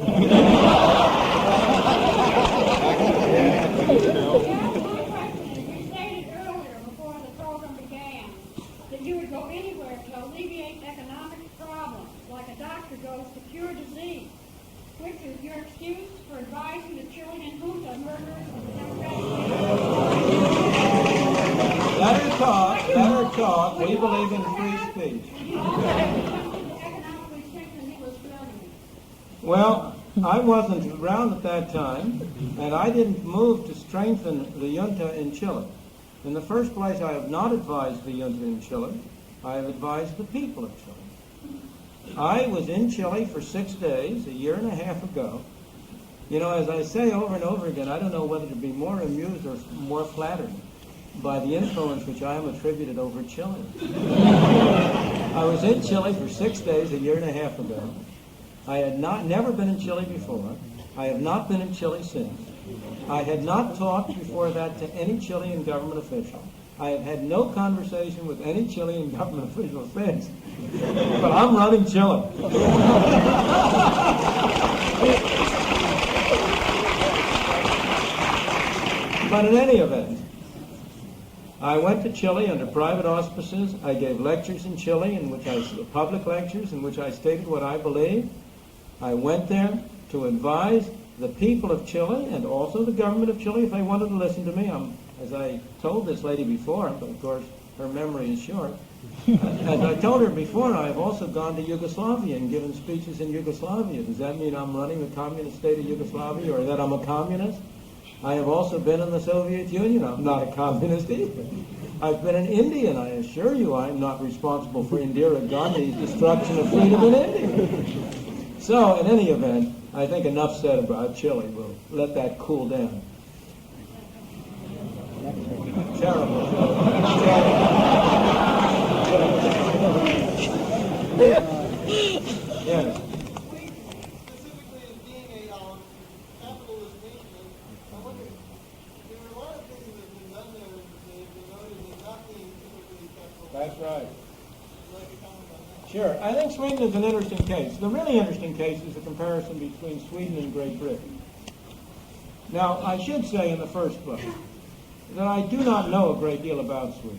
stated earlier, before the program began, that you would go anywhere to alleviate economic problems, like a doctor goes to cure disease, which is your excuse for advising the Chilean junta murderers of the Democratic Let her talk. We believe in free speech. Well, I wasn't around at that time, and I didn't move to strengthen the junta in Chile. In the first place, I have not advised the junta in Chile. I have advised the people of Chile. I was in Chile for 6 days, a year and a half ago. You know, as I say over and over again, I don't know whether to be more amused or more flattered by the influence which I am attributed over Chile. I was in Chile for 6 days, a year and a half ago. I had never been in Chile before. I have not been in Chile since. I had not talked before that to any Chilean government official. I have had no conversation with any Chilean government official since. But I'm running Chile. But in any event, I went to Chile under private auspices. I gave lectures in Chile, public lectures, in which I stated what I believed. I went there to advise the people of Chile and also the government of Chile if they wanted to listen to me. As I told this lady before, but of course her memory is short. As I told her before, I have also gone to Yugoslavia and given speeches in Yugoslavia. Does that mean I'm running the communist state of Yugoslavia or that I'm a communist? I have also been in the Soviet Union. I'm not a communist either. I've been in India, and I assure you I'm not responsible for Indira Gandhi's destruction of freedom in India. So, in any event, I think enough said about Chile. We'll let that cool down. Terrible. Yes. Specifically as being a capitalist nation, I wonder, there are a lot of things that have been done there that have been noted as not being typically capitalist. That's right. I'd like to comment on that. Sure. I think Sweden is an interesting case. The really interesting case is the comparison between Sweden and Great Britain. Now, I should say in the first place that I do not know a great deal about Sweden.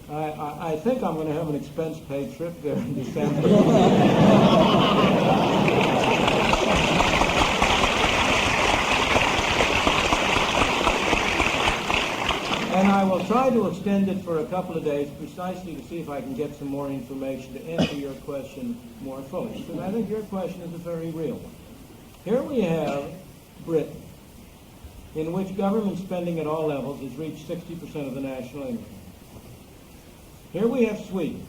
I think I'm going to have an expense-paid trip there in December. And I will try to extend it for a couple of days precisely to see if I can get some more information to answer your question more fully, because I think your question is a very real one. Here we have Britain, in which government spending at all levels has reached 60% of the national income. Here we have Sweden,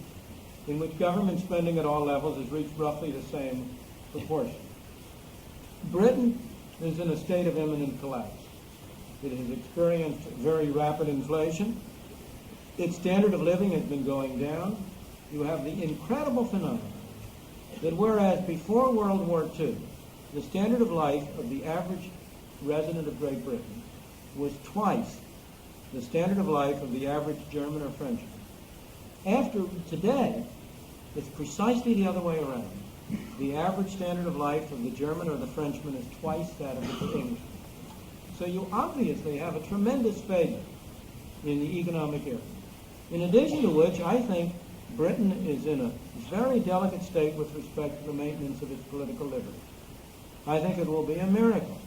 in which government spending at all levels has reached roughly the same proportion. Britain is in a state of imminent collapse. It has experienced very rapid inflation. Its standard of living has been going down. You have the incredible phenomenon that whereas before World War II, the standard of life of the average resident of Great Britain was twice the standard of life of the average German or Frenchman. After today, it's precisely the other way around. The average standard of life of the German or the Frenchman is twice that of the Englishman. So you obviously have a tremendous failure in the economic area. In addition to which, I think Britain is in a very delicate state with respect to the maintenance of its political liberty. I think it will be a miracle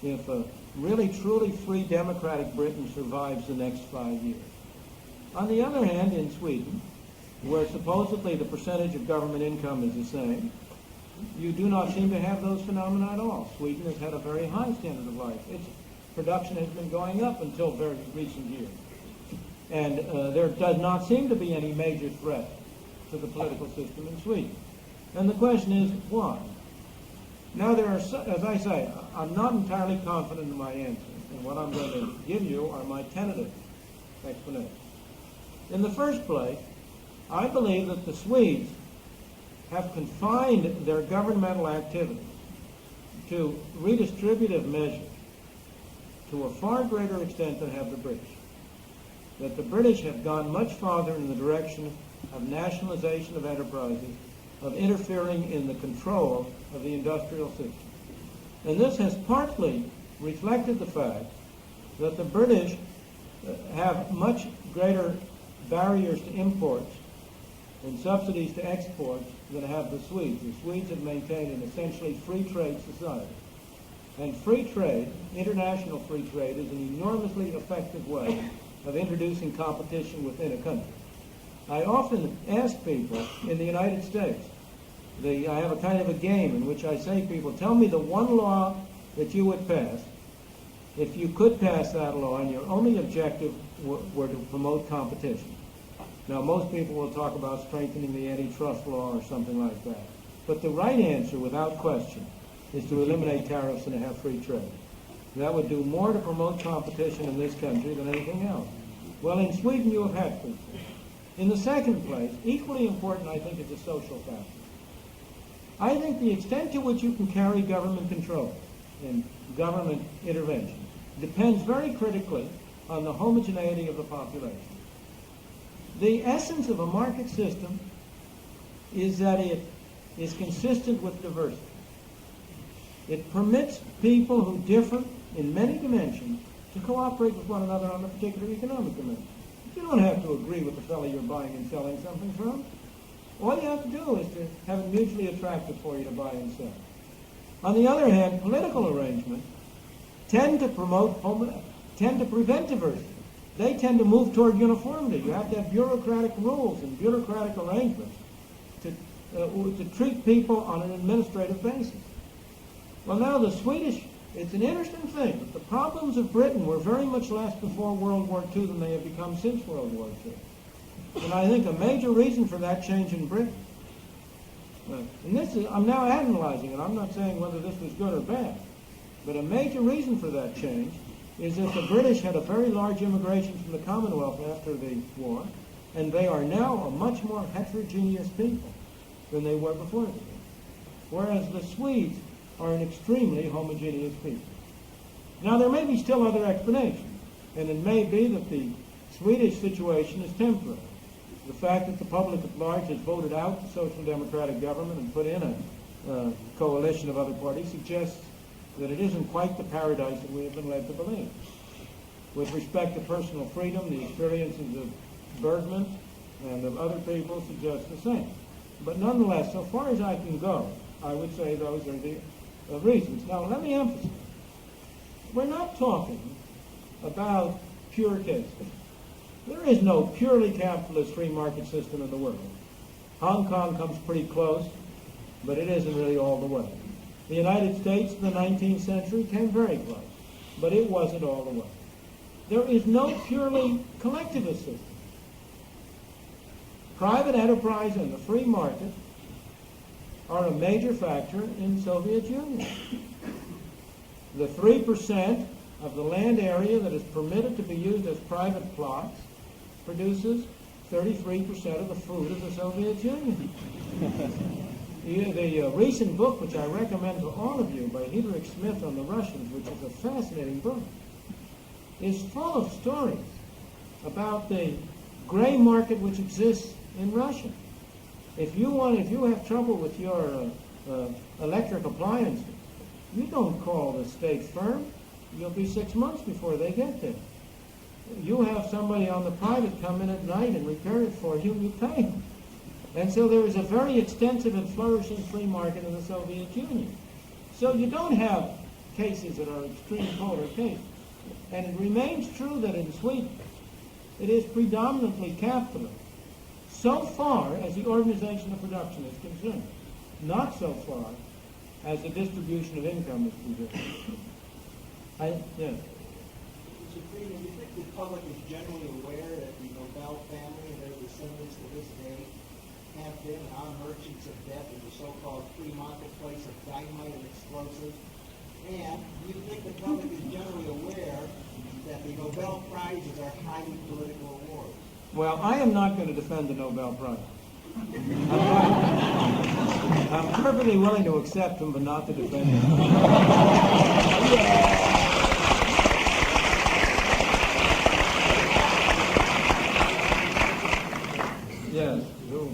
if a really truly free democratic Britain survives the next 5 years. On the other hand, in Sweden, where supposedly the percentage of government income is the same, you do not seem to have those phenomena at all. Sweden has had a very high standard of life. Its production has been going up until very recent years. And there does not seem to be any major threat to the political system in Sweden. And the question is, why? Now, there are, as I say, I'm not entirely confident in my answer, and what I'm going to give you are my tentative explanations. In the first place, I believe that the Swedes have confined their governmental activities to redistributive measures to a far greater extent than have the British. That the British have gone much farther in the direction of nationalization of enterprises, of interfering in the control of the industrial system. And this has partly reflected the fact that the British have much greater barriers to imports and subsidies to exports than have the Swedes. The Swedes have maintained an essentially free trade society. And free trade, international free trade, is an enormously effective way of introducing competition within a country. I often ask people in the United States, I have a kind of a game in which I say to people, tell me the one law that you would pass if you could pass that law and your only objective were to promote competition. Now, most people will talk about strengthening the antitrust law or something like that. But the right answer, without question, is to eliminate tariffs and have free trade. That would do more to promote competition in this country than anything else. Well, in Sweden, you have had free trade. In the second place, equally important, I think, is the social factor. I think the extent to which you can carry government control and government intervention depends very critically on the homogeneity of the population. The essence of a market system is that it is consistent with diversity. It permits people who differ in many dimensions to cooperate with one another on a particular economic dimension. You don't have to agree with the fellow you're buying and selling something from. All you have to do is to have it mutually attractive for you to buy and sell. On the other hand, political arrangements tend to prevent diversity. They tend to move toward uniformity. You have to have bureaucratic rules and bureaucratic arrangements to treat people on an administrative basis. Well, now the Swedish it's an interesting thing that the problems of Britain were very much less before World War II than they have become since World War II. And I think a major reason for that change in Britain, and this is, I'm now analyzing it, I'm not saying whether this was good or bad, but a major reason for that change is that the British had a very large immigration from the Commonwealth after the war, and they are now a much more heterogeneous people than they were before the war. Whereas the Swedes are an extremely homogeneous people. Now, there may be still other explanations, and it may be that the Swedish situation is temporary. The fact that the public at large has voted out the social democratic government and put in a coalition of other parties suggests that it isn't quite the paradise that we have been led to believe. With respect to personal freedom, the experiences of Bergman and of other people suggest the same. But nonetheless, so far as I can go, I would say those are the reasons. Now, let me emphasize, we're not talking about pure cases. There is no purely capitalist free market system in the world. Hong Kong comes pretty close, but it isn't really all the way. The United States in the 19th century came very close, but it wasn't all the way. There is no purely collectivist system. Private enterprise and the free market are a major factor in the Soviet Union. The 3% of the land area that is permitted to be used as private plots produces 33% of the food of the Soviet Union. The recent book, which I recommend to all of you, by Hedrick Smith on the Russians, which is a fascinating book, is full of stories about the gray market which exists in Russia. If you have trouble with your electric appliances, you don't call the state firm. You'll be 6 months before they get there. You have somebody on the private come in at night and repair it for you, you pay them. And so there is a very extensive and flourishing free market in the Soviet Union. So you don't have cases that are extreme polar cases. And it remains true that in Sweden, it is predominantly capitalist, so far as the organization of production is concerned, not so far as the distribution of income is concerned. Yes. Mr. Friedman, do you think the public is generally aware that the Nobel family and their descendants to this day have been and are merchants of death in the so-called free marketplace of dynamite and explosives? And do you think the public is generally aware that the Nobel Prizes are highly political awards? Well, I am not going to defend the Nobel Prize. I'm perfectly willing to accept them, but not to defend them. Yes, who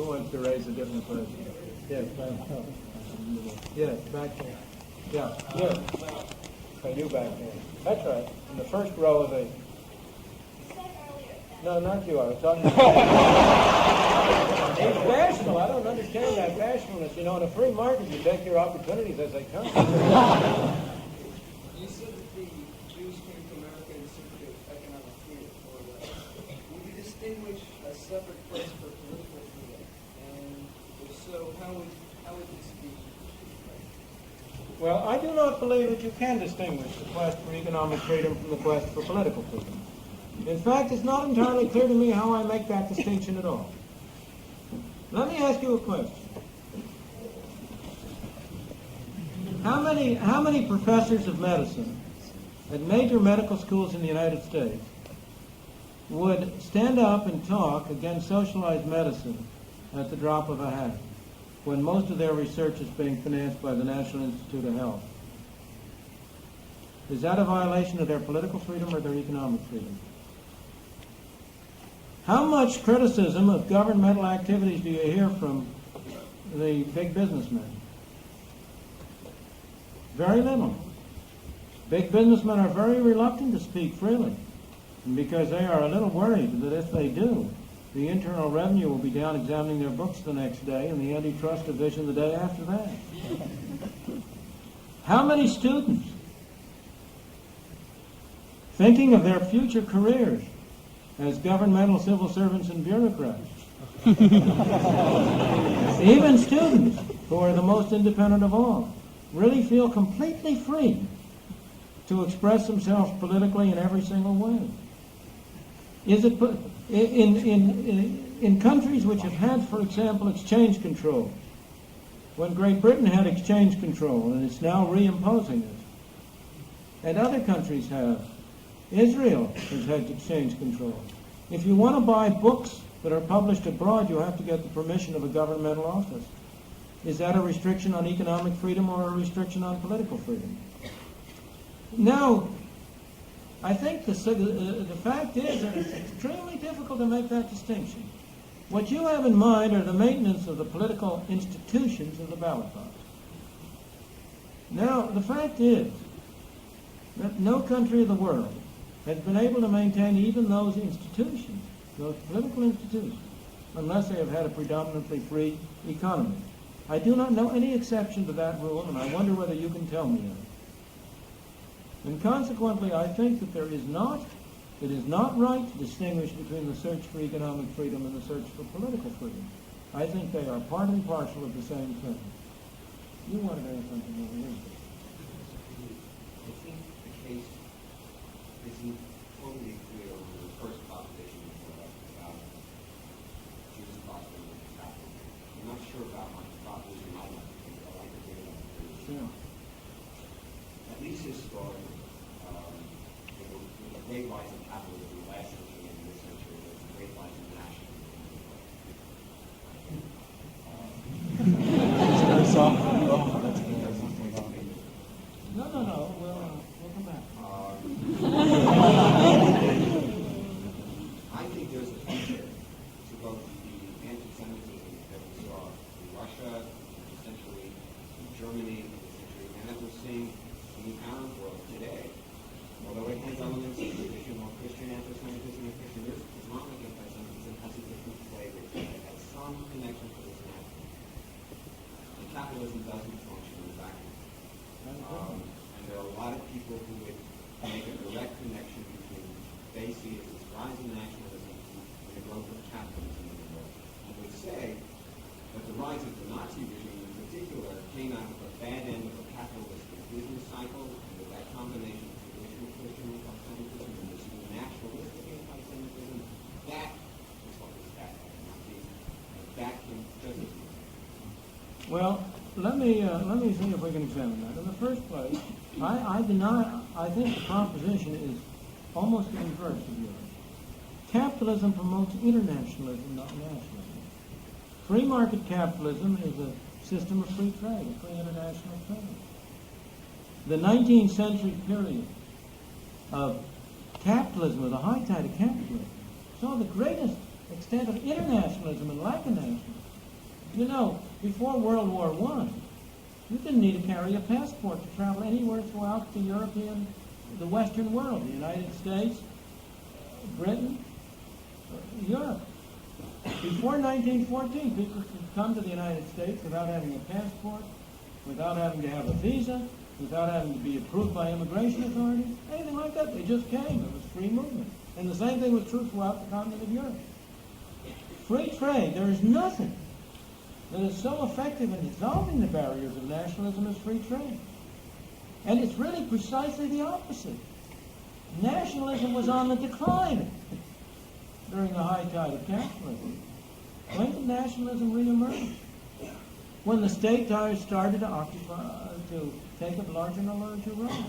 wants to raise a different question? Yes, back there. Yes, back there. Yeah, yes. I knew back there. That's right. In the first row of the... No, not you. I was talking about... He's bashful. I don't understand that bashfulness. You know, in a free market, you take your opportunities as they come. You said that the Jews came to America in search of economic freedom, or would you distinguish a separate place for political freedom? And if so, how would this be? Well, I do not believe that you can distinguish the quest for economic freedom from the quest for political freedom. In fact, it's not entirely clear to me how I make that distinction at all. Let me ask you a question. How many professors of medicine at major medical schools in the United States would stand up and talk against socialized medicine at the drop of a hat when most of their research is being financed by the National Institute of Health? Is that a violation of their political freedom or their economic freedom? How much criticism of governmental activities do you hear from the big businessmen? Very little. Big businessmen are very reluctant to speak freely, because they are a little worried that if they do, the Internal Revenue will be down examining their books the next day and the Antitrust Division the day after that. How many students, thinking of their future careers as governmental civil servants and bureaucrats, even students who are the most independent of all, really feel completely free to express themselves politically in every single way? Is it in countries which have had, for example, exchange control, when Great Britain had exchange control and it's now reimposing it, and other countries have, Israel has had exchange control. If you want to buy books that are published abroad, you have to get the permission of a governmental office. Is that a restriction on economic freedom or a restriction on political freedom? Now, I think the fact is that it's extremely difficult to make that distinction. What you have in mind are the maintenance of the political institutions of the ballot box. Now, the fact is that no country of the world has been able to maintain even those institutions, those political institutions, unless they have had a predominantly free economy. I do not know any exception to that rule, and I wonder whether you can tell me any. And consequently, I think that it is not right to distinguish between the search for economic freedom and the search for political freedom. I think they are part and parcel of the same thing. You wanted to add something over here. I think the case isn't totally clear on the first proposition about Jews prospering with capitalism. I'm not sure about my proposition. I like to hear that. Sure. At least historically, the great rise of capitalism in the last century and this century was the great rise of nationalism. Very soft. No. We'll come back. I think there's a future to both the anti-Semitism that we saw in Russia, essentially in Germany, and that we're seeing in the Arab world today. Although it has elements of traditional Christian anti-Semitism and Christian Islamic anti-Semitism, has a different flavor. It has some connection to this national. And capitalism doesn't function in a vacuum. And there are a lot of people who would make a direct connection between they see it as this rise in nationalism and the growth of capitalism in the world. And would say that the rise of the Nazi regime in particular came out of a bad end of a capitalistic business cycle, and with that combination of traditional Christian anti-Semitism and this nationalistic anti-Semitism, that is what was backed by the Nazis, and that can justify. Well, let me see if we can examine that. In the first place, I think the proposition is almost the inverse of yours. Capitalism promotes internationalism, not nationalism. Free market capitalism is a system of free trade, a free international trade. The 19th century period of capitalism, or the high tide of capitalism, saw the greatest extent of internationalism and lack of nationalism. You know, before World War I, you didn't need to carry a passport to travel anywhere throughout the Western world, the United States, Britain, Europe. Before 1914, people could come to the United States without having a passport, without having to have a visa, without having to be approved by immigration authorities, anything like that. They just came. It was free movement. And the same thing was true throughout the continent of Europe. Free trade, there is nothing that is so effective in dissolving the barriers of nationalism as free trade. And it's really precisely the opposite. Nationalism was on the decline during the high tide of capitalism. When did nationalism reemerge? When the state started to take a larger and a larger role.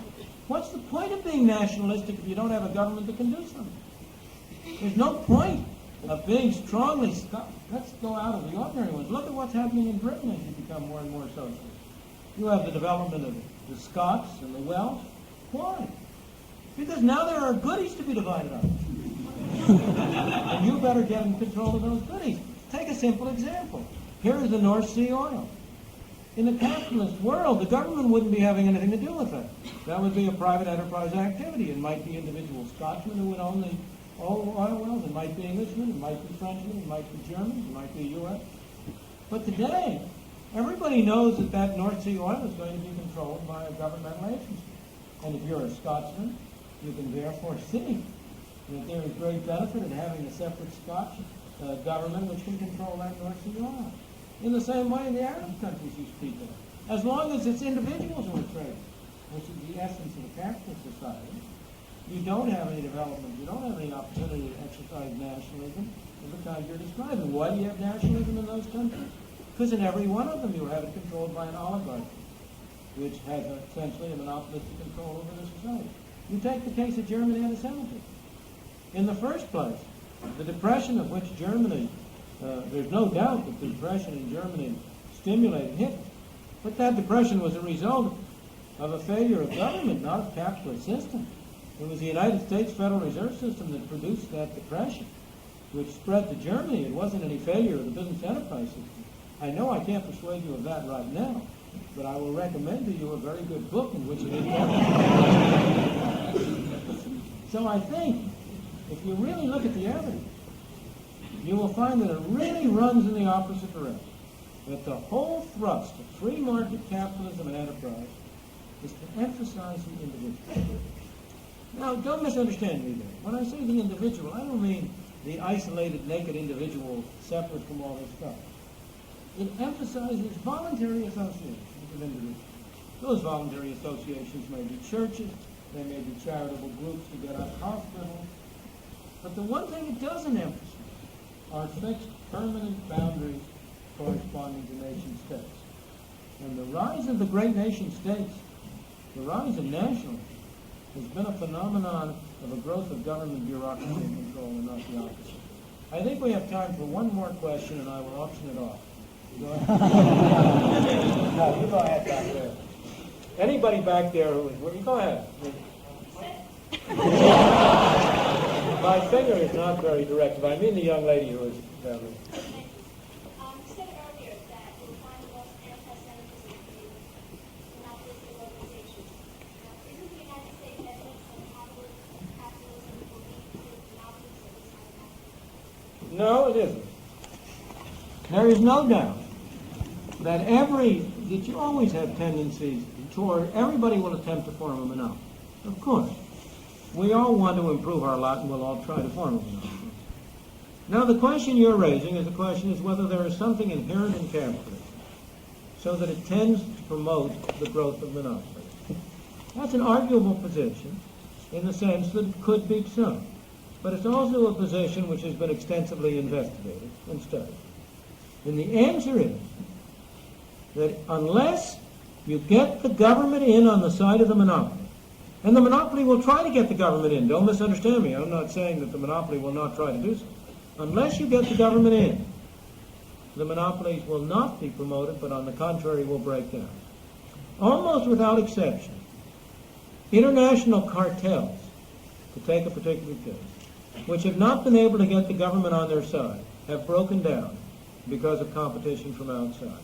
What's the point of being nationalistic if you don't have a government that can do something? There's no point of being strongly... Let's go out of the ordinary ones. Look at what's happening in Britain as you become more and more socialist. You have the development of the Scots and the Welsh. Why? Because now there are goodies to be divided up. And you better get in control of those goodies. Take a simple example. Here is the North Sea oil. In a capitalist world, the government wouldn't be having anything to do with it. That would be a private enterprise activity. It might be individual Scotchmen who would own the oil wells. It might be Englishmen. It might be Frenchmen. It might be Germans. It might be U.S. But today, everybody knows that that North Sea oil is going to be controlled by a governmental agency. And if you're a Scotsman, you can therefore see that there is great benefit in having a separate Scotch government which can control that North Sea oil. In the same way in the Arab countries you speak of. as long as it's individuals who are trading, which is the essence of a capitalist society, you don't have any development, you don't have any opportunity to exercise nationalism of the kind you're describing. Why do you have nationalism in those countries? Because in every one of them you have it controlled by an oligarchy, which has essentially a monopolistic control over the society. You take the case of Germany and the 70s. In the first place, the depression of which Germany, there's no doubt that the depression in Germany stimulated Hitler, but that depression was a result of a failure of government, not of capitalist system. It was the United States Federal Reserve System that produced that depression, which spread to Germany. It wasn't any failure of the business enterprise system. I know I can't persuade you of that right now, but I will recommend to you a very good book in which it is done. So I think, if you really look at the evidence, you will find that it really runs in the opposite direction. That the whole thrust of free market capitalism and enterprise is to emphasize the individual. Now, don't misunderstand me there. When I say the individual, I don't mean the isolated, naked individual separate from all this stuff. It emphasizes voluntary associations of individuals. Those voluntary associations may be churches, they may be charitable groups to get out of hospitals. But the one thing it doesn't emphasize are fixed, permanent boundaries corresponding to nation states. And the rise of the great nation states, the rise of nationalism, has been a phenomenon of a growth of government bureaucracy and control and not the opposite. I think we have time for one more question, and I will auction it off. Go ahead. No, you go ahead back there. Anybody back there who is, go ahead. My finger is not very directive. I mean the young lady who is down there. You said earlier that you find the most anti-Semitism in monopolistic organizations. Now, isn't the United States evidence that capitalism will lead to monopolies of this kind of capitalism? No, it isn't. There is no doubt that you always have tendencies toward, everybody will attempt to form a monopoly. Of course. We all want to improve our lot, and we'll all try to form a monopoly. Now, the question you're raising is whether there is something inherent in capitalism so that it tends to promote the growth of monopolies. That's an arguable position in the sense that it could be so. But it's also a position which has been extensively investigated and studied. And the answer is that unless you get the government in on the side of the monopoly, and the monopoly will try to get the government in. Don't misunderstand me. I'm not saying that the monopoly will not try to do so. Unless you get the government in, the monopolies will not be promoted, but on the contrary will break down. Almost without exception, international cartels, to take a particular case, which have not been able to get the government on their side, have broken down because of competition from outside.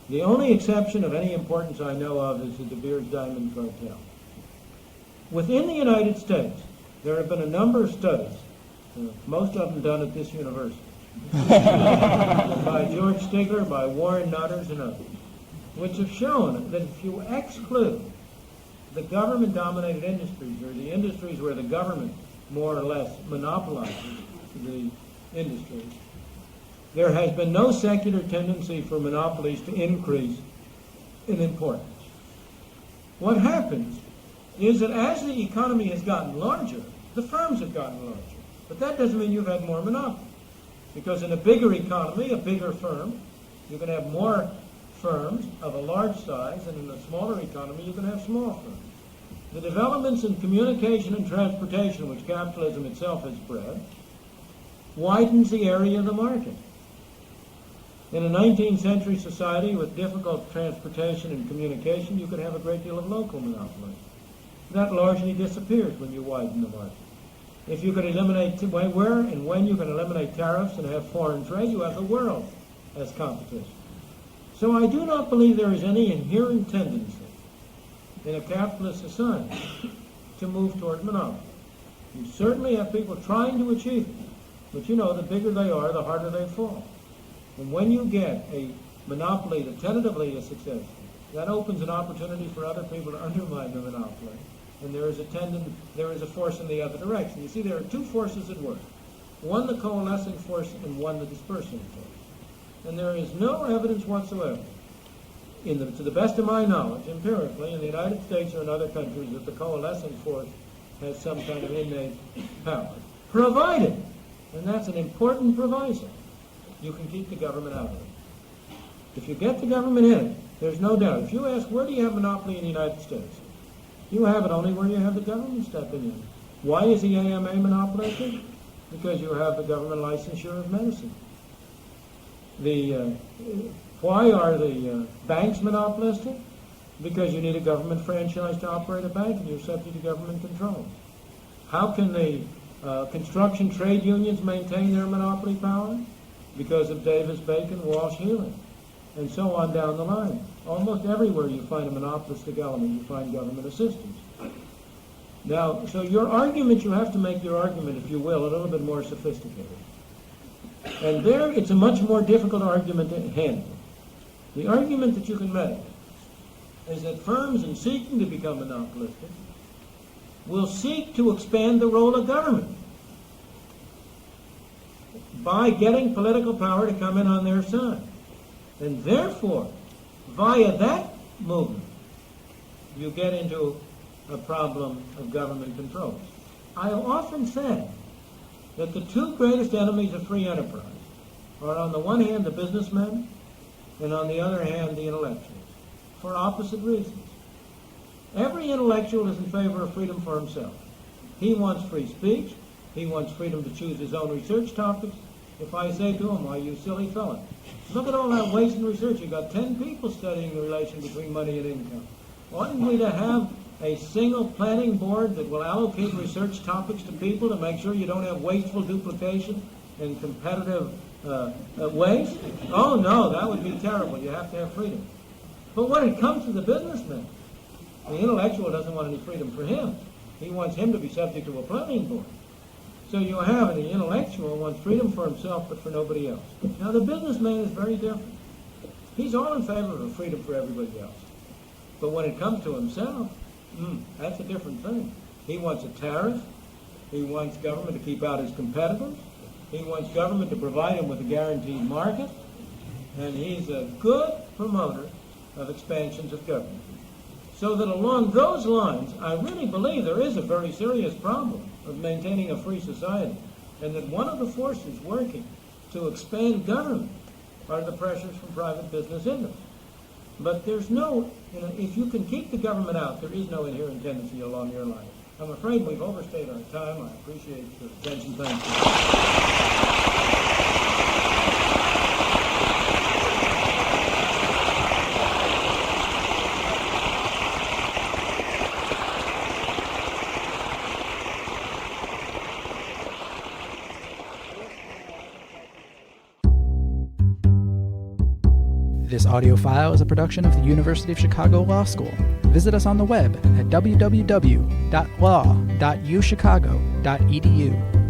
The only exception of any importance I know of is the De Beers Diamond Cartel. Within the United States, there have been a number of studies, most of them done at this university, by George Stigler, by Warren Nutters, and others, which have shown that if you exclude the government-dominated industries, or the industries where the government more or less monopolizes the industry, there has been no secular tendency for monopolies to increase in importance. What happens is that as the economy has gotten larger, the firms have gotten larger. But that doesn't mean you've had more monopoly. Because in a bigger economy, a bigger firm, you can have more firms of a large size, and in a smaller economy, you can have small firms. The developments in communication and transportation, which capitalism itself has bred, widens the area of the market. In a 19th century society with difficult transportation and communication, you could have a great deal of local monopoly. That largely disappears when you widen the market. If you can eliminate where and when you can eliminate tariffs and have foreign trade, you have the world as competition. So I do not believe there is any inherent tendency in a capitalist society to move toward monopoly. You certainly have people trying to achieve it, but you know, the bigger they are, the harder they fall. And when you get a monopoly that tentatively is successful, that opens an opportunity for other people to undermine the monopoly, and there is a force in the other direction. You see, there are two forces at work. One, the coalescing force, and one, the dispersing force. And there is no evidence whatsoever to the best of my knowledge, empirically, in the United States or in other countries, that the coalescing force has some kind of innate power. Provided, and that's an important proviso, you can keep the government out of it. If you get the government in it, there's no doubt. If you ask, where do you have monopoly in the United States? You have it only where you have the government stepping in. Why is the AMA monopolistic? Because you have the government licensure of medicine. Why are the banks monopolistic? Because you need a government franchise to operate a bank, and you're subject to government control. How can the construction trade unions maintain their monopoly power? Because of Davis, Bacon, Walsh, Healy, and so on down the line. Almost everywhere you find a monopolistic element, you find government assistance. Now, so your argument, you have to make your argument, if you will, a little bit more sophisticated. And there, it's a much more difficult argument to handle. The argument that you can make is that firms, in seeking to become monopolistic, will seek to expand the role of government by getting political power to come in on their side. And therefore, via that movement, you get into a problem of government control. I have often said that the two greatest enemies of free enterprise are, on the one hand, the businessmen, and on the other hand, the intellectuals, for opposite reasons. Every intellectual is in favor of freedom for himself. He wants free speech. He wants freedom to choose his own research topics. If I say to him, why, you silly fellow, look at all that waste in research. You've got 10 people studying the relation between money and income. Oughtn't we to have a single planning board that will allocate research topics to people to make sure you don't have wasteful duplication and competitive waste? Oh, no, that would be terrible. You have to have freedom. But when it comes to the businessman, the intellectual doesn't want any freedom for him. He wants him to be subject to a planning board. So you have the intellectual wants freedom for himself, but for nobody else. Now, the businessman is very different. He's all in favor of freedom for everybody else. But when it comes to himself, that's a different thing. He wants a tariff. He wants government to keep out his competitors. He wants government to provide him with a guaranteed market. And he's a good promoter of expansions of government. So that along those lines, I really believe there is a very serious problem of maintaining a free society, and that one of the forces working to expand government are the pressures from private business interests. But there's no, if you can keep the government out, there is no inherent tendency along your line. I'm afraid we've overstayed our time. I appreciate your attention. Thank you. This audio file is a production of the University of Chicago Law School. Visit us on the web at www.law.uchicago.edu.